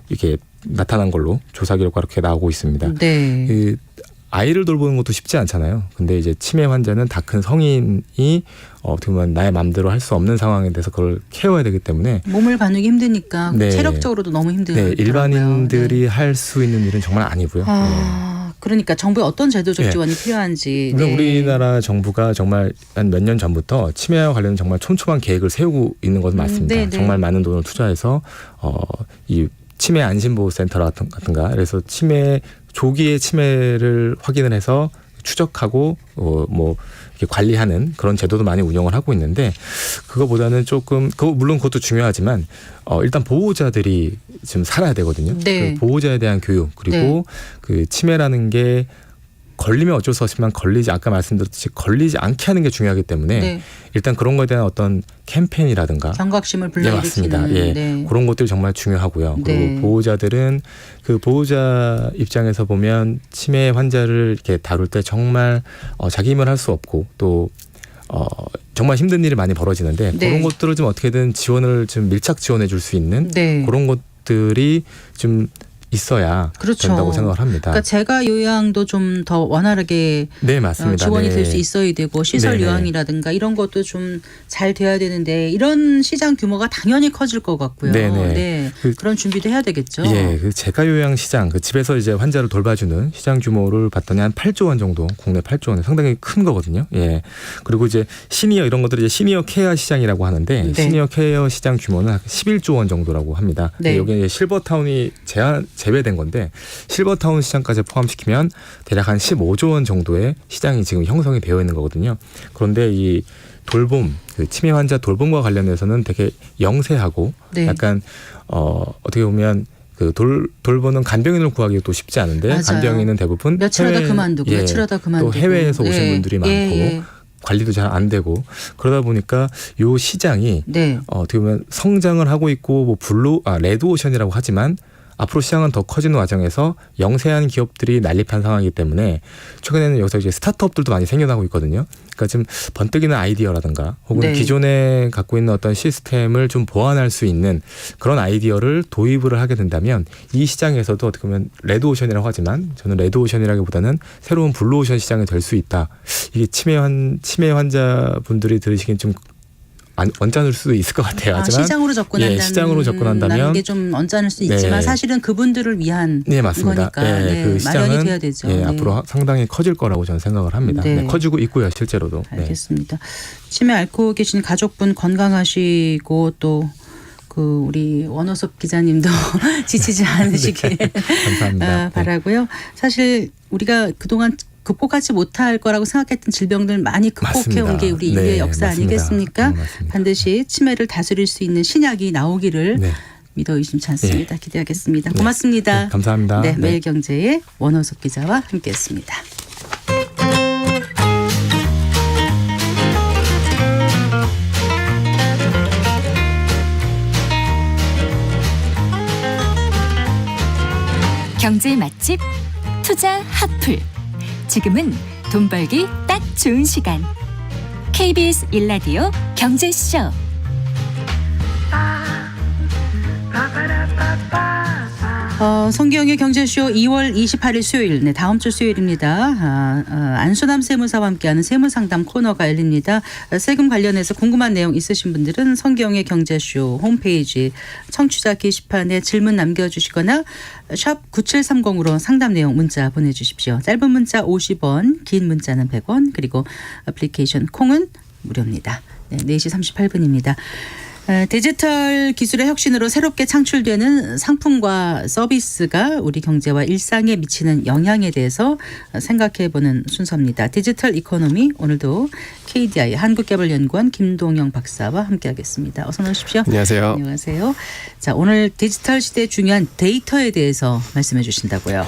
이게 나타난 걸로 조사 결과 이렇게 나오고 있습니다. 네. 그 아이를 돌보는 것도 쉽지 않잖아요. 근데 이제 치매 환자는 다 큰 성인이 어떻게 보면 나의 마음대로 할 수 없는 상황에 대해서 그걸 케어해야 되기 때문에 몸을 가누기 힘드니까 네. 체력적으로도 너무 힘들어요. 일반인들이 할 수 있는 일은 정말 아니고요. 그러니까 정부의 어떤 제도적 네. 지원이 필요한지. 그러니까 네. 우리나라 정부가 정말 한 몇 년 전부터 치매와 관련된 정말 촘촘한 계획을 세우고 있는 것은 맞습니다. 네, 네. 정말 많은 돈을 투자해서 이 치매 안심보호센터라든가 그래서 조기에 치매를 확인을 해서 추적하고 이렇게 관리하는 그런 제도도 많이 운영을 하고 있는데 그거보다는 조금 물론 그것도 중요하지만 일단 보호자들이 지금 살아야 되거든요. 네. 그 보호자에 대한 교육 그리고 그 치매라는 게 걸리면 어쩔 수 없지만 아까 말씀드렸듯이 걸리지 않게 하는 게 중요하기 때문에 네. 일단 그런 거에 대한 어떤 캠페인이라든가 경각심을 네, 불러일으키는. 맞습니다. 예. 네. 그런 것들이 정말 중요하고요. 그리고 네. 보호자들은 그 보호자 입장에서 보면 치매 환자를 이렇게 다룰 때 정말 자기 힘을 할 수 없고 또 정말 힘든 일이 많이 벌어지는데 네. 그런 것들을 좀 어떻게든 지원을 좀 밀착 지원해 줄 수 있는 네. 그런 것들이 좀 있어야 그렇죠. 된다고 생각을 합니다. 그러니까 재가 요양도 좀 더 원활하게 네, 맞습니다. 지원이 네. 될 수 있어야 되고 시설 네네. 요양이라든가 이런 것도 좀 잘 돼야 되는데 이런 시장 규모가 당연히 커질 것 같고요. 네네. 네. 그런 준비도 해야 되겠죠. 예, 그 재가요양 시장, 그 집에서 이제 환자를 돌봐주는 시장 규모를 봤더니 한 8조 원 정도, 국내 8조 원, 상당히 큰 거거든요. 예. 그리고 이제 시니어 이런 것들을 이제 시니어 케어 시장이라고 하는데 네. 시니어 케어 시장 규모는 한 11조 원 정도라고 합니다. 네. 여기 이제 실버타운이 제외된 건데 실버타운 시장까지 포함시키면 대략 한 15조 원 정도의 시장이 지금 형성이 되어 있는 거거든요. 그런데 이 돌봄, 그 치매 환자 돌봄과 관련해서는 되게 영세하고 네. 약간 어떻게 보면 그 돌보는 간병인을 구하기가 또 쉽지 않은데 맞아요. 간병인은 대부분 며칠 하다 그만두고 며칠 하다 그만두고 또 해외에서 오신 예. 분들이 많고 예. 관리도 잘 안 되고 그러다 보니까 요 시장이 네. 어떻게 보면 성장을 하고 있고 뭐 레드오션이라고 하지만 앞으로 시장은 더 커지는 과정에서 영세한 기업들이 난립한 상황이기 때문에 최근에는 여기서 이제 스타트업들도 많이 생겨나고 있거든요. 그러니까 좀 번뜩이는 아이디어라든가 혹은 네. 기존에 갖고 있는 어떤 시스템을 좀 보완할 수 있는 그런 아이디어를 도입을 하게 된다면 이 시장에서도 어떻게 보면 레드오션이라고 하지만 저는 레드오션이라기보다는 새로운 블루오션 시장이 될 수 있다. 이게 치매 환자분들이 들으시기엔 좀 언짢을 수도 있을 것 같아요. 하지만 시장으로 접근한다는 시장으로 접근한다면 게 좀 언짢을 수 있지만 네. 사실은 그분들을 위한 네, 맞습니다. 거니까 네, 그 시장은 마련이 돼야 되죠. 네. 앞으로 상당히 커질 거라고 저는 생각을 합니다. 네. 네, 커지고 있고요, 실제로도. 네. 알겠습니다. 치매 앓고 계신 가족분 건강하시고 또 그 우리 원호섭 기자님도 지치지 않으시길 감사합니다. 바라고요. 사실 우리가 그동안 극복하지 못할 거라고 생각했던 질병들 많이 극복해온 맞습니다. 게 우리 인류의 네, 역사 맞습니다. 아니겠습니까? 맞습니다. 반드시 치매를 다스릴 수 있는 신약이 나오기를 네. 믿어 의심치 않습니다. 기대하겠습니다. 고맙습니다. 네, 감사합니다. 네, 네. 매일경제의 원호섭 기자와 함께했습니다. 경제 맛집 투자 핫플. 지금은 돈 벌기 딱 좋은 시간. KBS 1라디오 경제쇼. 성기영의 경제쇼 2월 28일 수요일, 네, 다음 주 수요일입니다. 안수남 세무사와 함께하는 세무상담 코너가 열립니다. 세금 관련해서 궁금한 내용 있으신 분들은 성기영의 경제쇼 홈페이지 청취자 게시판에 질문 남겨주시거나 샵 9730으로 상담 내용 문자 보내주십시오. 짧은 문자 50원, 긴 문자는 100원, 그리고 애플리케이션 콩은 무료입니다. 네, 4시 38분입니다. 디지털 기술의 혁신으로 새롭게 창출되는 상품과 서비스가 우리 경제와 일상에 미치는 영향에 대해서 생각해보는 순서입니다. 디지털 이코노미, 오늘도 KDI 한국개발연구원 김동영 박사와 함께하겠습니다. 어서 오십시오. 안녕하세요. 안녕하세요. 자, 오늘 디지털 시대의 중요한 데이터에 대해서 말씀해 주신다고요.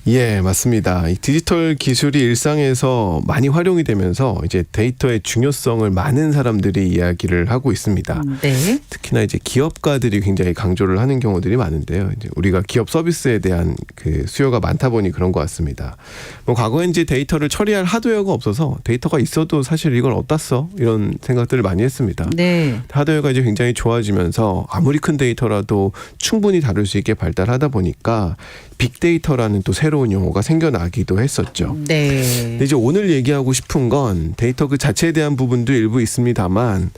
예, 맞습니다. 이 디지털 기술이 일상에서 많이 활용이 되면서 이제 데이터의 중요성을 많은 사람들이 이야기를 하고 있습니다. 네. 특히나 이제 기업가들이 굉장히 강조를 하는 경우들이 많은데요. 이제 우리가 기업 서비스에 대한 그 수요가 많다 보니 그런 것 같습니다. 뭐 과거에 이제 데이터를 처리할 하드웨어가 없어서 데이터가 있어도 사실 이걸 어디다 써? 이런 생각들을 많이 했습니다. 네. 하드웨어가 이제 굉장히 좋아지면서 아무리 큰 데이터라도 충분히 다룰 수 있게 발달하다 보니까 빅데이터라는 또 새로운 용어가 생겨나기도 했었죠. 네. 근데 이제 오늘 얘기하고 싶은 건 데이터 그 자체에 대한 부분도 일부 있습니다만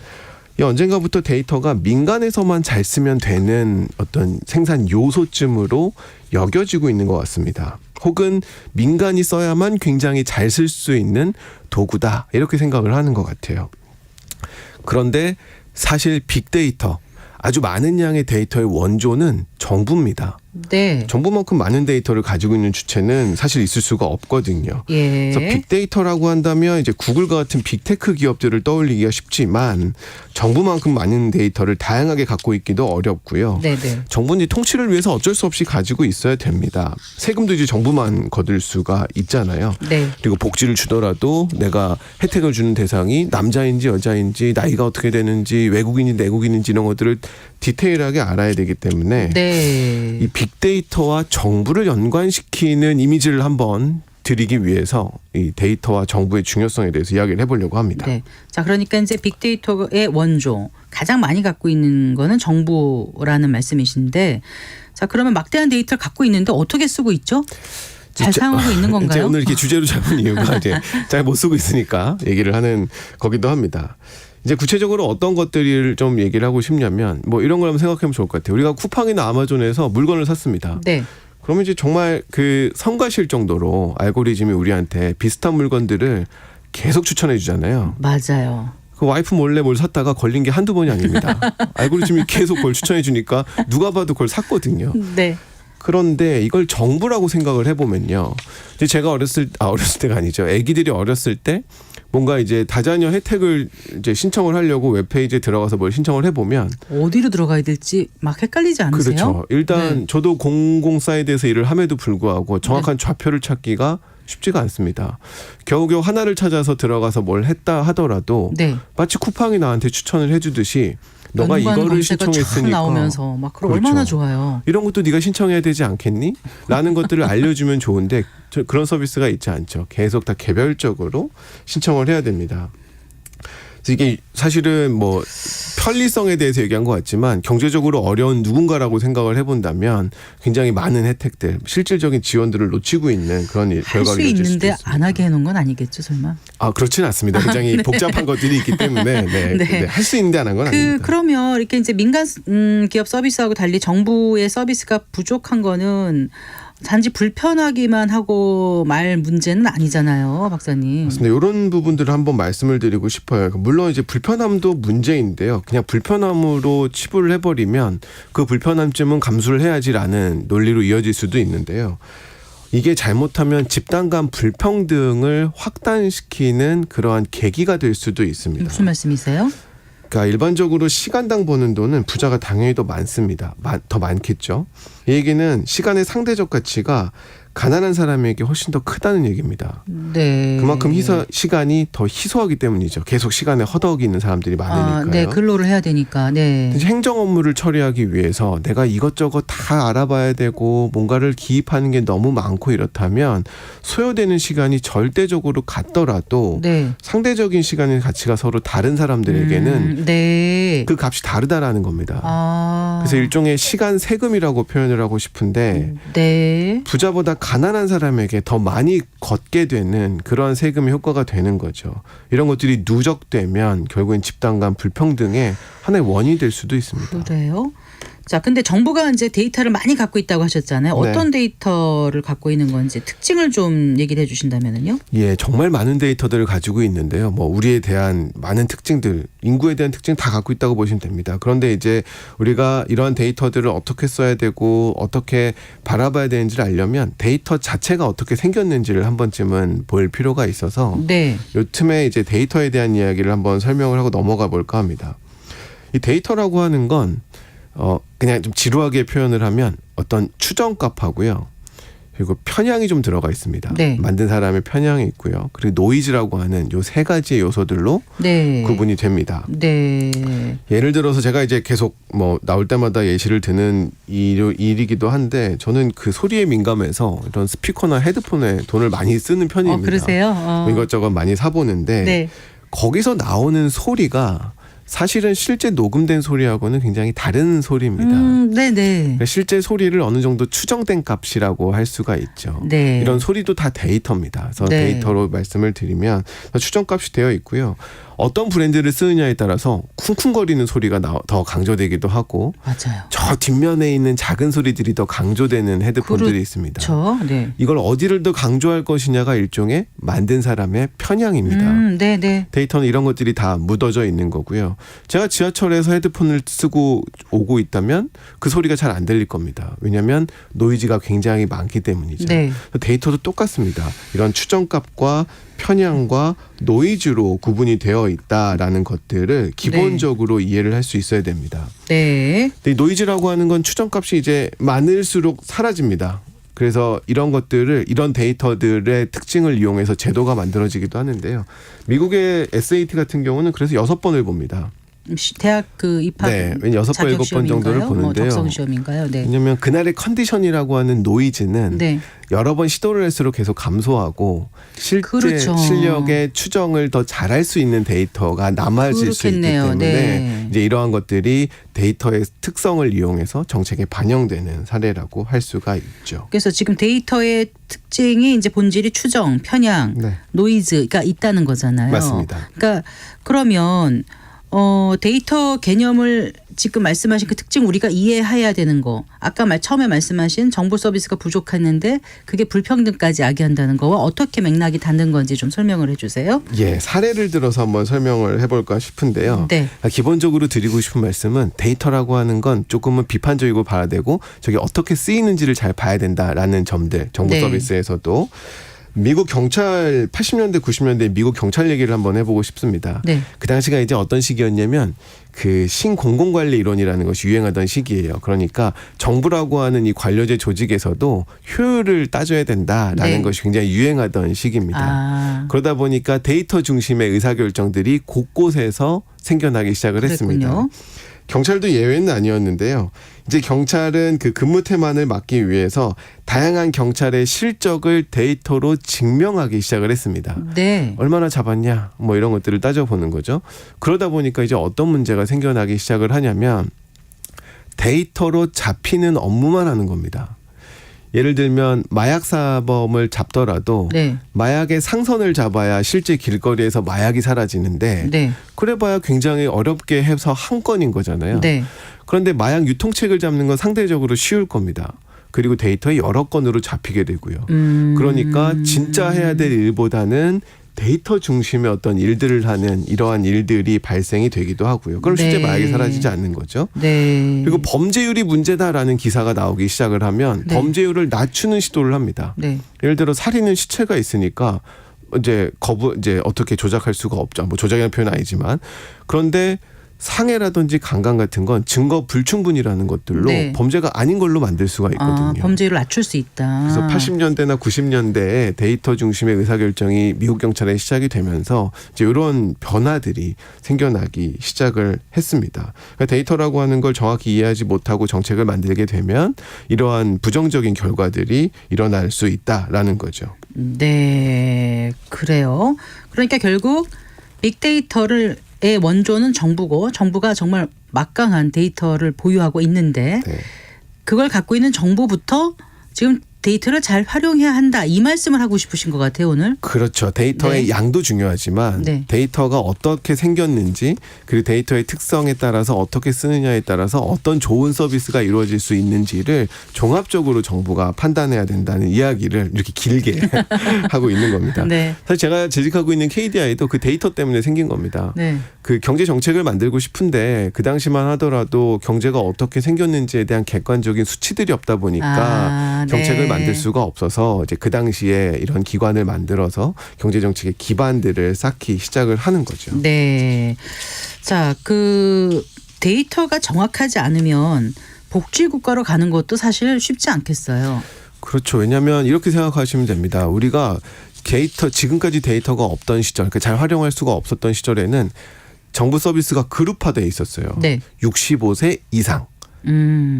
이 언젠가부터 데이터가 민간에서만 잘 쓰면 되는 어떤 생산 요소쯤으로 여겨지고 있는 것 같습니다. 혹은 민간이 써야만 굉장히 잘 쓸 수 있는 도구다 이렇게 생각을 하는 것 같아요. 그런데 사실 빅데이터, 아주 많은 양의 데이터의 원조는 정부입니다. 네. 정부만큼 많은 데이터를 가지고 있는 주체는 사실 있을 수가 없거든요. 예. 그래서 빅데이터라고 한다면 이제 구글과 같은 빅테크 기업들을 떠올리기가 쉽지만 정부만큼 많은 데이터를 다양하게 갖고 있기도 어렵고요. 네네. 정부는 통치를 위해서 어쩔 수 없이 가지고 있어야 됩니다. 세금도 이제 정부만 거둘 수가 있잖아요. 네. 그리고 복지를 주더라도 내가 혜택을 주는 대상이 남자인지 여자인지 나이가 어떻게 되는지 외국인인지 내국인인지 이런 것들을 디테일하게 알아야 되기 때문에 네. 이 빅데이터와 정부를 연관시키는 이미지를 한번 드리기 위해서 이 데이터와 정부의 중요성에 대해서 이야기를 해보려고 합니다. 네. 자, 그러니까 이제 빅데이터의 원조 가장 많이 갖고 있는 거는 정부라는 말씀이신데, 자, 그러면 막대한 데이터를 갖고 있는데 어떻게 쓰고 있죠? 잘 사용하고 있는 건가요? 제가 오늘 이렇게 주제로 잡은 이유가 이제 잘 못 쓰고 있으니까 얘기를 하는 거기도 합니다. 이제 구체적으로 어떤 것들을 좀 얘기를 하고 싶냐면 뭐 이런 걸 한번 생각해보면 좋을 것 같아요. 우리가 쿠팡이나 아마존에서 물건을 샀습니다. 네. 그러면 이제 정말 그 성가실 정도로 알고리즘이 우리한테 비슷한 물건들을 계속 추천해 주잖아요. 맞아요. 그 와이프 몰래 뭘 샀다가 걸린 게 한두 번이 아닙니다. 알고리즘이 계속 그걸 추천해 주니까 누가 봐도 그걸 샀거든요. 네. 그런데 이걸 정부라고 생각을 해보면요. 이제 제가 어렸을 때가 아니죠. 아기들이 어렸을 때 뭔가 이제 다자녀 혜택을 이제 신청을 하려고 웹페이지에 들어가서 뭘 신청을 해보면 어디로 들어가야 될지 막 헷갈리지 않으세요? 그렇죠. 일단 네. 저도 공공 사이트에서 일을 함에도 불구하고 정확한 좌표를 찾기가 쉽지가 않습니다. 겨우겨우 하나를 찾아서 들어가서 뭘 했다 하더라도 네. 마치 쿠팡이 나한테 추천을 해주듯이 너가 연관 이거를 검색어 쫙 신청했으니까 나오면서 막 그럼 그렇죠. 얼마나 좋아요. 이런 것도 네가 신청해야 되지 않겠니? 라는 것들을 알려주면 좋은데 그런 서비스가 있지 않죠. 계속 다 개별적으로 신청을 해야 됩니다. 그래서 이게 사실은 뭐 편리성에 대해서 얘기한 것 같지만 경제적으로 어려운 누군가라고 생각을 해본다면 굉장히 많은 혜택들, 실질적인 지원들을 놓치고 있는 그런 할 결과를 수 이어질 수도 있는데 있습니다. 안 하게 해놓은 건 아니겠죠, 설마? 아, 그렇지는 않습니다. 굉장히 네. 복잡한 것들이 있기 때문에 네. 네, 할 수 있는데 안 한 건 아닙니다. 그러면 이렇게 이제 민간 기업 서비스하고 달리 정부의 서비스가 부족한 거는 단지 불편하기만 하고 말 문제는 아니잖아요, 박사님. 맞습니다. 이런 부분들을 한번 말씀을 드리고 싶어요. 물론 이제 불편함도 문제인데요. 그냥 불편함으로 치부를 해버리면 그 불편함쯤은 감수를 해야지라는 논리로 이어질 수도 있는데요. 이게 잘못하면 집단 간 불평등을 확단시키는 그러한 계기가 될 수도 있습니다. 무슨 말씀이세요? 그러니까 일반적으로 시간당 버는 돈은 부자가 당연히 더 많습니다. 더 많겠죠. 이 얘기는 시간의 상대적 가치가 가난한 사람에게 훨씬 더 크다는 얘기입니다. 네. 그만큼 시간이 더 희소하기 때문이죠. 계속 시간에 허덕이는 사람들이 많으니까요. 네, 근로를 해야 되니까. 네. 행정 업무를 처리하기 위해서 내가 이것저것 다 알아봐야 되고 뭔가를 기입하는 게 너무 많고 이렇다면 소요되는 시간이 절대적으로 같더라도 네. 상대적인 시간의 가치가 서로 다른 사람들에게는 네. 그 값이 다르다라는 겁니다. 아. 그래서 일종의 시간 세금이라고 표현을 하고 싶은데 네. 부자보다 가난한 사람에게 더 많이 걷게 되는 그런 세금의 효과가 되는 거죠. 이런 것들이 누적되면 결국엔 집단 간 불평등의 하나의 원인이 될 수도 있습니다. 그래요? 자, 근데 정부가 이제 데이터를 많이 갖고 있다고 하셨잖아요. 어떤 데이터를 갖고 있는 건지 특징을 좀 얘기를 해주신다면요. 예, 정말 많은 데이터들을 가지고 있는데요. 뭐 우리에 대한 많은 특징들, 인구에 대한 특징 다 갖고 있다고 보시면 됩니다. 그런데 이제 우리가 이러한 데이터들을 어떻게 써야 되고 어떻게 바라봐야 되는지를 알려면 데이터 자체가 어떻게 생겼는지를 한 번쯤은 볼 필요가 있어서 네. 요 틈에 이제 데이터에 대한 이야기를 한번 설명을 하고 넘어가 볼까 합니다. 이 데이터라고 하는 건 그냥 좀 지루하게 표현을 하면 어떤 추정값하고요. 그리고 편향이 좀 들어가 있습니다. 네. 만든 사람의 편향이 있고요. 그리고 노이즈라고 하는 요 세 가지의 요소들로 네. 구분이 됩니다. 네. 예를 들어서 제가 이제 계속 뭐 나올 때마다 예시를 드는 일이기도 한데 저는 그 소리에 민감해서 이런 스피커나 헤드폰에 돈을 많이 쓰는 편입니다. 그러세요? 뭐 이것저것 많이 사보는데 네. 거기서 나오는 소리가 사실은 실제 녹음된 소리하고는 굉장히 다른 소리입니다. 네네. 그러니까 실제 소리를 어느 정도 추정된 값이라고 할 수가 있죠. 네. 이런 소리도 다 데이터입니다. 그래서 네. 데이터로 말씀을 드리면 추정값이 되어 있고요. 어떤 브랜드를 쓰느냐에 따라서 쿵쿵거리는 소리가 더 강조되기도 하고 맞아요. 저 뒷면에 있는 작은 소리들이 더 강조되는 헤드폰들이 있습니다. 그렇죠. 네. 이걸 어디를 더 강조할 것이냐가 일종의 만든 사람의 편향입니다. 네네. 데이터는 이런 것들이 다 묻어져 있는 거고요. 제가 지하철에서 헤드폰을 쓰고 오고 있다면 그 소리가 잘 안 들릴 겁니다. 왜냐하면 노이즈가 굉장히 많기 때문이죠. 네. 데이터도 똑같습니다. 이런 추정값과 편향과 노이즈로 구분이 되어 있다라는 것들을 기본적으로 이해를 할 수 있어야 됩니다. 네. 근데 이 노이즈라고 하는 건 추정값이 이제 많을수록 사라집니다. 그래서 이런 것들을 이런 데이터들의 특징을 이용해서 제도가 만들어지기도 하는데요. 미국의 SAT 같은 경우는 그래서 6번을 봅니다. 대학 그 입학 네, 6번, 7번 정도를 보는데요. 적성 시험인가요? 네. 왜냐하면 그날의 컨디션이라고 하는 노이즈는 네. 여러 번 시도를 할수록 계속 감소하고 실제 그렇죠. 실력의 추정을 더 잘할 수 있는 데이터가 남아질 수 있기 그렇겠네요. 때문에 네. 이제 이러한 것들이 데이터의 특성을 이용해서 정책에 반영되는 사례라고 할 수가 있죠. 그래서 지금 데이터의 특징이 이제 본질이 추정, 편향, 네. 노이즈가 있다는 거잖아요. 맞습니다. 그러니까 그러면 데이터 개념을 지금 말씀하신 그 특징 우리가 이해해야 되는 거. 아까 처음에 말씀하신 정보 서비스가 부족했는데 그게 불평등까지 야기한다는 거와 어떻게 맥락이 닿는 건지 좀 설명을 해 주세요. 예, 사례를 들어서 한번 설명을 해볼까 싶은데요. 네. 기본적으로 드리고 싶은 말씀은 데이터라고 하는 건 조금은 비판적이고 봐야 되고 저게 어떻게 쓰이는지를 잘 봐야 된다라는 점들 정보 네. 서비스에서도 미국 경찰 80년대 90년대 미국 경찰 얘기를 한번 해보고 싶습니다. 네. 그 당시가 이제 어떤 시기였냐면 그 신공공관리 이론이라는 것이 유행하던 시기예요. 그러니까 정부라고 하는 이 관료제 조직에서도 효율을 따져야 된다라는 네. 것이 굉장히 유행하던 시기입니다. 아, 그러다 보니까 데이터 중심의 의사결정들이 곳곳에서 생겨나기 시작을 했습니다. 그랬군요. 경찰도 예외는 아니었는데요. 이제 경찰은 그 근무 태만을 막기 위해서 다양한 경찰의 실적을 데이터로 증명하기 시작을 했습니다. 네. 얼마나 잡았냐 뭐 이런 것들을 따져보는 거죠. 그러다 보니까 이제 어떤 문제가 생겨나기 시작을 하냐면 데이터로 잡히는 업무만 하는 겁니다. 예를 들면 마약 사범을 잡더라도 네. 마약의 상선을 잡아야 실제 길거리에서 마약이 사라지는데 네. 그래봐야 굉장히 어렵게 해서 한 건인 거잖아요. 네. 그런데 마약 유통책을 잡는 건 상대적으로 쉬울 겁니다. 그리고 데이터에 여러 건으로 잡히게 되고요. 그러니까 진짜 해야 될 일보다는 데이터 중심의 어떤 일들을 하는 이러한 일들이 발생이 되기도 하고요. 그럼 실제 네. 마약이 사라지지 않는 거죠. 네. 그리고 범죄율이 문제다라는 기사가 나오기 시작을 하면 네. 범죄율을 낮추는 시도를 합니다. 네. 예를 들어 살인은 시체가 있으니까 이제 어떻게 조작할 수가 없죠. 뭐 조작이라는 표현은 아니지만 그런데 상해라든지 강간 같은 건 증거 불충분이라는 것들로 네. 범죄가 아닌 걸로 만들 수가 있거든요. 범죄율을 낮출 수 있다. 그래서 80년대나 90년대에 데이터 중심의 의사결정이 미국 경찰에 시작이 되면서 이제 이런 변화들이 생겨나기 시작을 했습니다. 그러니까 데이터라고 하는 걸 정확히 이해하지 못하고 정책을 만들게 되면 이러한 부정적인 결과들이 일어날 수 있다라는 거죠. 네, 그래요. 그러니까 결국 빅데이터의 원조는 정부고 정부가 정말 막강한 데이터를 보유하고 있는데 네. 그걸 갖고 있는 정부부터 지금 데이터를 잘 활용해야 한다. 이 말씀을 하고 싶으신 것 같아요, 오늘. 그렇죠. 데이터의 네. 양도 중요하지만 네. 데이터가 어떻게 생겼는지 그리고 데이터의 특성에 따라서 어떻게 쓰느냐에 따라서 어떤 좋은 서비스가 이루어질 수 있는지를 종합적으로 정부가 판단해야 된다는 이야기를 이렇게 길게 하고 있는 겁니다. 네. 사실 제가 재직하고 있는 KDI도 그 데이터 때문에 생긴 겁니다. 네. 그 경제 정책을 만들고 싶은데 그 당시만 하더라도 경제가 어떻게 생겼는지에 대한 객관적인 수치들이 없다 보니까 정책을 네. 만들 수가 없어서 이제 그 당시에 이런 기관을 만들어서 경제 정책의 기반들을 쌓기 시작을 하는 거죠. 네. 자, 그 데이터가 정확하지 않으면 복지국가로 가는 것도 사실 쉽지 않겠어요. 그렇죠. 왜냐하면 이렇게 생각하시면 됩니다. 우리가 지금까지 데이터가 없던 시절, 그러니까 잘 활용할 수가 없었던 시절에는 정부 서비스가 그룹화되어 있었어요. 네. 65세 이상.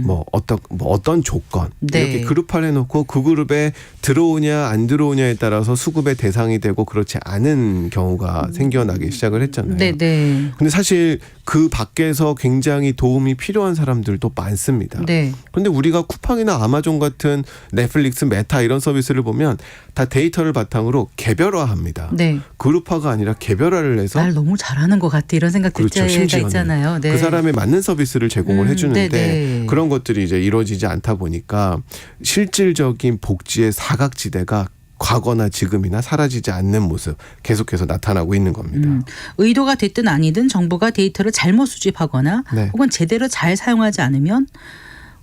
뭐 어떤 조건 네. 이렇게 그룹화를 해놓고 그 그룹에 들어오냐 안 들어오냐에 따라서 수급의 대상이 되고 그렇지 않은 경우가 생겨나기 시작을 했잖아요. 네. 근데 사실 그 밖에서 굉장히 도움이 필요한 사람들도 많습니다. 네. 그런데 우리가 쿠팡이나 아마존 같은 넷플릭스, 메타 이런 서비스를 보면 다 데이터를 바탕으로 개별화합니다. 네. 그룹화가 아니라 개별화를 해서 말 너무 잘하는 것 같아 이런 생각 들 그렇죠. 때가 심지어는 있잖아요. 네. 그 사람에 맞는 서비스를 제공을 해주는데 네. 그런 것들이 이제 이루어지지 않다 보니까 실질적인 복지의 사각지대가 과거나 지금이나 사라지지 않는 모습 계속해서 나타나고 있는 겁니다. 의도가 됐든 아니든 정부가 데이터를 잘못 수집하거나 네. 혹은 제대로 잘 사용하지 않으면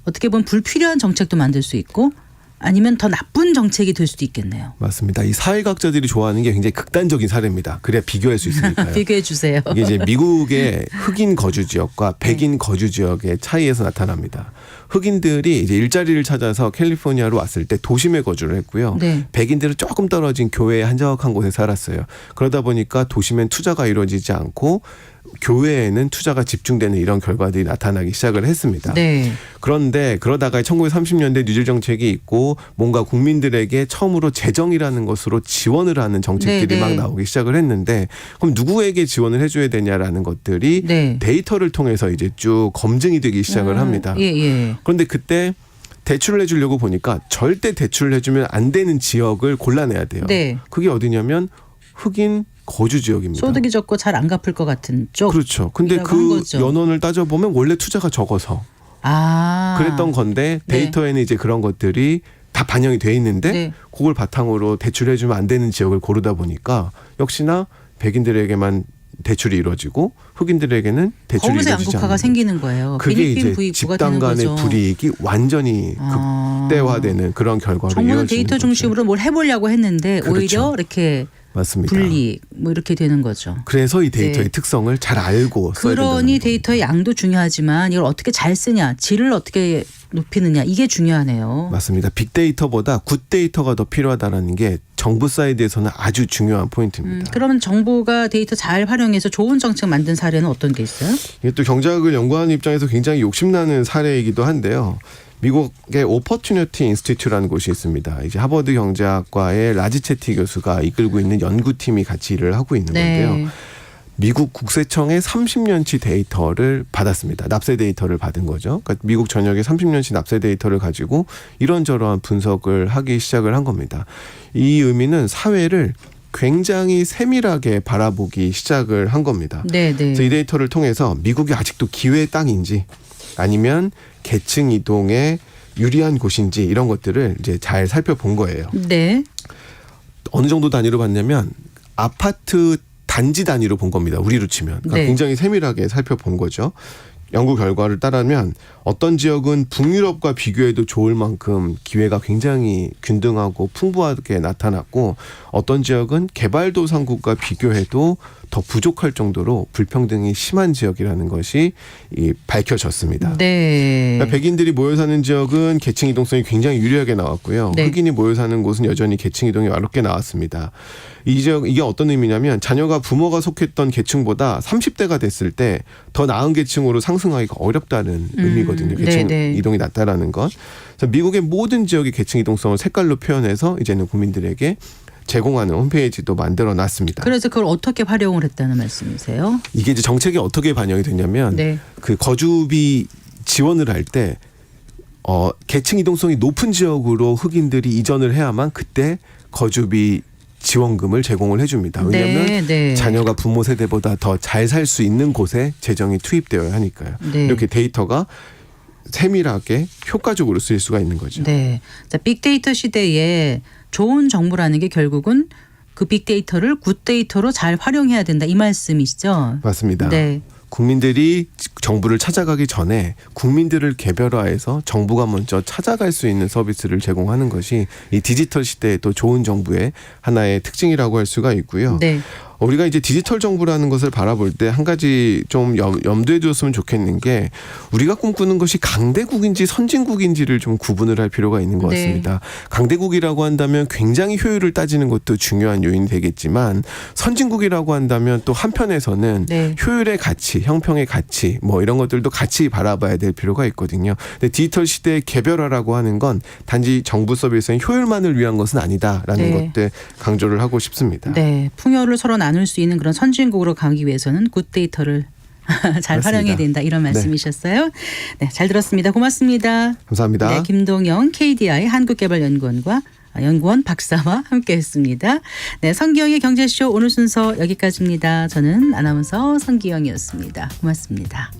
어떻게 보면 불필요한 정책도 만들 수 있고 아니면 더 나쁜 정책이 될 수도 있겠네요. 맞습니다. 이 사회학자들이 좋아하는 게 굉장히 극단적인 사례입니다. 그래야 비교할 수 있으니까요. 비교해 주세요. 이게 이제 미국의 흑인 거주 지역과 백인 거주 지역의 차이에서 나타납니다. 흑인들이 이제 일자리를 찾아서 캘리포니아로 왔을 때 도심에 거주를 했고요. 네. 백인들은 조금 떨어진 교외의 한적한 곳에 살았어요. 그러다 보니까 도심엔 투자가 이루어지지 않고 교외에는 투자가 집중되는 이런 결과들이 나타나기 시작을 했습니다. 네. 그런데 그러다가 1930년대 뉴딜 정책이 있고 뭔가 국민들에게 처음으로 재정이라는 것으로 지원을 하는 정책들이 네, 막 네. 나오기 시작을 했는데 그럼 누구에게 지원을 해줘야 되냐라는 것들이 네. 데이터를 통해서 이제 쭉 검증이 되기 시작을 합니다. 예. 그런데 그때 대출을 해주려고 보니까 절대 대출을 해주면 안 되는 지역을 골라내야 돼요. 네. 그게 어디냐면 흑인 거주 지역입니다. 소득이 적고 잘 안 갚을 것 같은 쪽. 그렇죠. 근데 이라고 한 그 거죠. 연원을 따져보면 원래 투자가 적어서 그랬던 건데 네. 데이터에는 이제 그런 것들이 다 반영이 돼 있는데 네. 그걸 바탕으로 대출해주면 안 되는 지역을 고르다 보니까 역시나 백인들에게만 대출이 이루어지고 흑인들에게는 대출이 거기서 이루어지지 양극화가 않는 생기는 거예요. 그게 필리핀 이제 부익부가 집단 되는 간의 거죠. 불이익이 완전히 극대화되는 그런 결과로 정부는 이어지는 데이터 거죠. 중심으로 뭘 해보려고 했는데 그렇죠. 오히려 이렇게 맞습니다. 분리 뭐 이렇게 되는 거죠. 그래서 이 데이터의 네. 특성을 잘 알고 써야 된다는 그러니 겁니다. 데이터의 양도 중요하지만 이걸 어떻게 잘 쓰냐, 질을 어떻게 높이느냐 이게 중요하네요. 맞습니다. 빅데이터보다 굿데이터가 더 필요하다는 게 정부 사이드에서는 아주 중요한 포인트입니다. 그러면 정부가 데이터 잘 활용해서 좋은 정책 만든 사례는 어떤 게 있어요? 이게 또 경제학을 연구하는 입장에서 굉장히 욕심나는 사례이기도 한데요. 미국의 오퍼튜니티 인스티튜트라는 곳이 있습니다. 이제 하버드 경제학과의 라지 채티 교수가 이끌고 있는 연구팀이 같이 일을 하고 있는 건데요. 미국 국세청의 30년치 데이터를 받았습니다. 납세 데이터를 받은 거죠. 그러니까 미국 전역의 30년치 납세 데이터를 가지고 이런저런 분석을 하기 시작을 한 겁니다. 이 의미는 사회를 굉장히 세밀하게 바라보기 시작을 한 겁니다. 네. 그래서 이 데이터를 통해서 미국이 아직도 기회의 땅인지 아니면 계층 이동에 유리한 곳인지 이런 것들을 이제 잘 살펴본 거예요. 네. 어느 정도 단위로 봤냐면 아파트 단지 단위로 본 겁니다. 우리로 치면. 그러니까 네. 굉장히 세밀하게 살펴본 거죠. 연구 결과를 따르면 어떤 지역은 북유럽과 비교해도 좋을 만큼 기회가 굉장히 균등하고 풍부하게 나타났고 어떤 지역은 개발도상국과 비교해도 더 부족할 정도로 불평등이 심한 지역이라는 것이 밝혀졌습니다. 네. 그러니까 백인들이 모여 사는 지역은 계층 이동성이 굉장히 유리하게 나왔고요. 네. 흑인이 모여 사는 곳은 여전히 계층 이동이 어렵게 나왔습니다. 이 지역 이게 어떤 의미냐면 자녀가 부모가 속했던 계층보다 30대가 됐을 때 더 나은 계층으로 상승하기가 어렵다는 의미거든요. 계층 네네. 이동이 낮다라는 것. 그래서 미국의 모든 지역의 계층 이동성을 색깔로 표현해서 이제는 국민들에게 제공하는 홈페이지도 만들어 놨습니다. 그래서 그걸 어떻게 활용을 했다는 말씀이세요? 이게 이제 정책에 어떻게 반영이 됐냐면 네. 그 거주비 지원을 할 때 계층 이동성이 높은 지역으로 흑인들이 이전을 해야만 그때 거주비 지원금을 제공을 해줍니다. 왜냐하면 네, 네. 자녀가 부모 세대보다 더 잘 살 수 있는 곳에 재정이 투입되어야 하니까요. 네. 이렇게 데이터가 세밀하게 효과적으로 쓰일 수가 있는 거죠. 네. 자, 빅데이터 시대에 좋은 정보라는 게 결국은 그 빅데이터를 굿데이터로 잘 활용해야 된다 이 말씀이시죠? 맞습니다. 네. 국민들이 정부를 찾아가기 전에 국민들을 개별화해서 정부가 먼저 찾아갈 수 있는 서비스를 제공하는 것이 이 디지털 시대의 또 좋은 정부의 하나의 특징이라고 할 수가 있고요. 네. 우리가 이제 디지털 정부라는 것을 바라볼 때 한 가지 좀 염두에 두었으면 좋겠는 게 우리가 꿈꾸는 것이 강대국인지 선진국인지를 좀 구분을 할 필요가 있는 것 네. 같습니다. 강대국이라고 한다면 굉장히 효율을 따지는 것도 중요한 요인이 되겠지만 선진국이라고 한다면 또 한편에서는 네. 효율의 가치, 형평의 가치 뭐 이런 것들도 같이 바라봐야 될 필요가 있거든요. 근데 디지털 시대의 개별화라고 하는 건 단지 정부 서비스의 효율만을 위한 것은 아니다라는 네. 것들 강조를 하고 싶습니다. 네. 풍요를 서로 나눌 수 있는 그런 선진국으로 가기 위해서는 굿데이터를 잘 맞습니다. 활용해야 된다 이런 말씀이셨어요. 네, 잘 들었습니다. 고맙습니다. 감사합니다. 네, 김동영 KDI 한국개발연구원과 연구원 박사와 함께했습니다. 네, 성기영의 경제쇼 오늘 순서 여기까지입니다. 저는 아나운서 성기영이었습니다. 고맙습니다.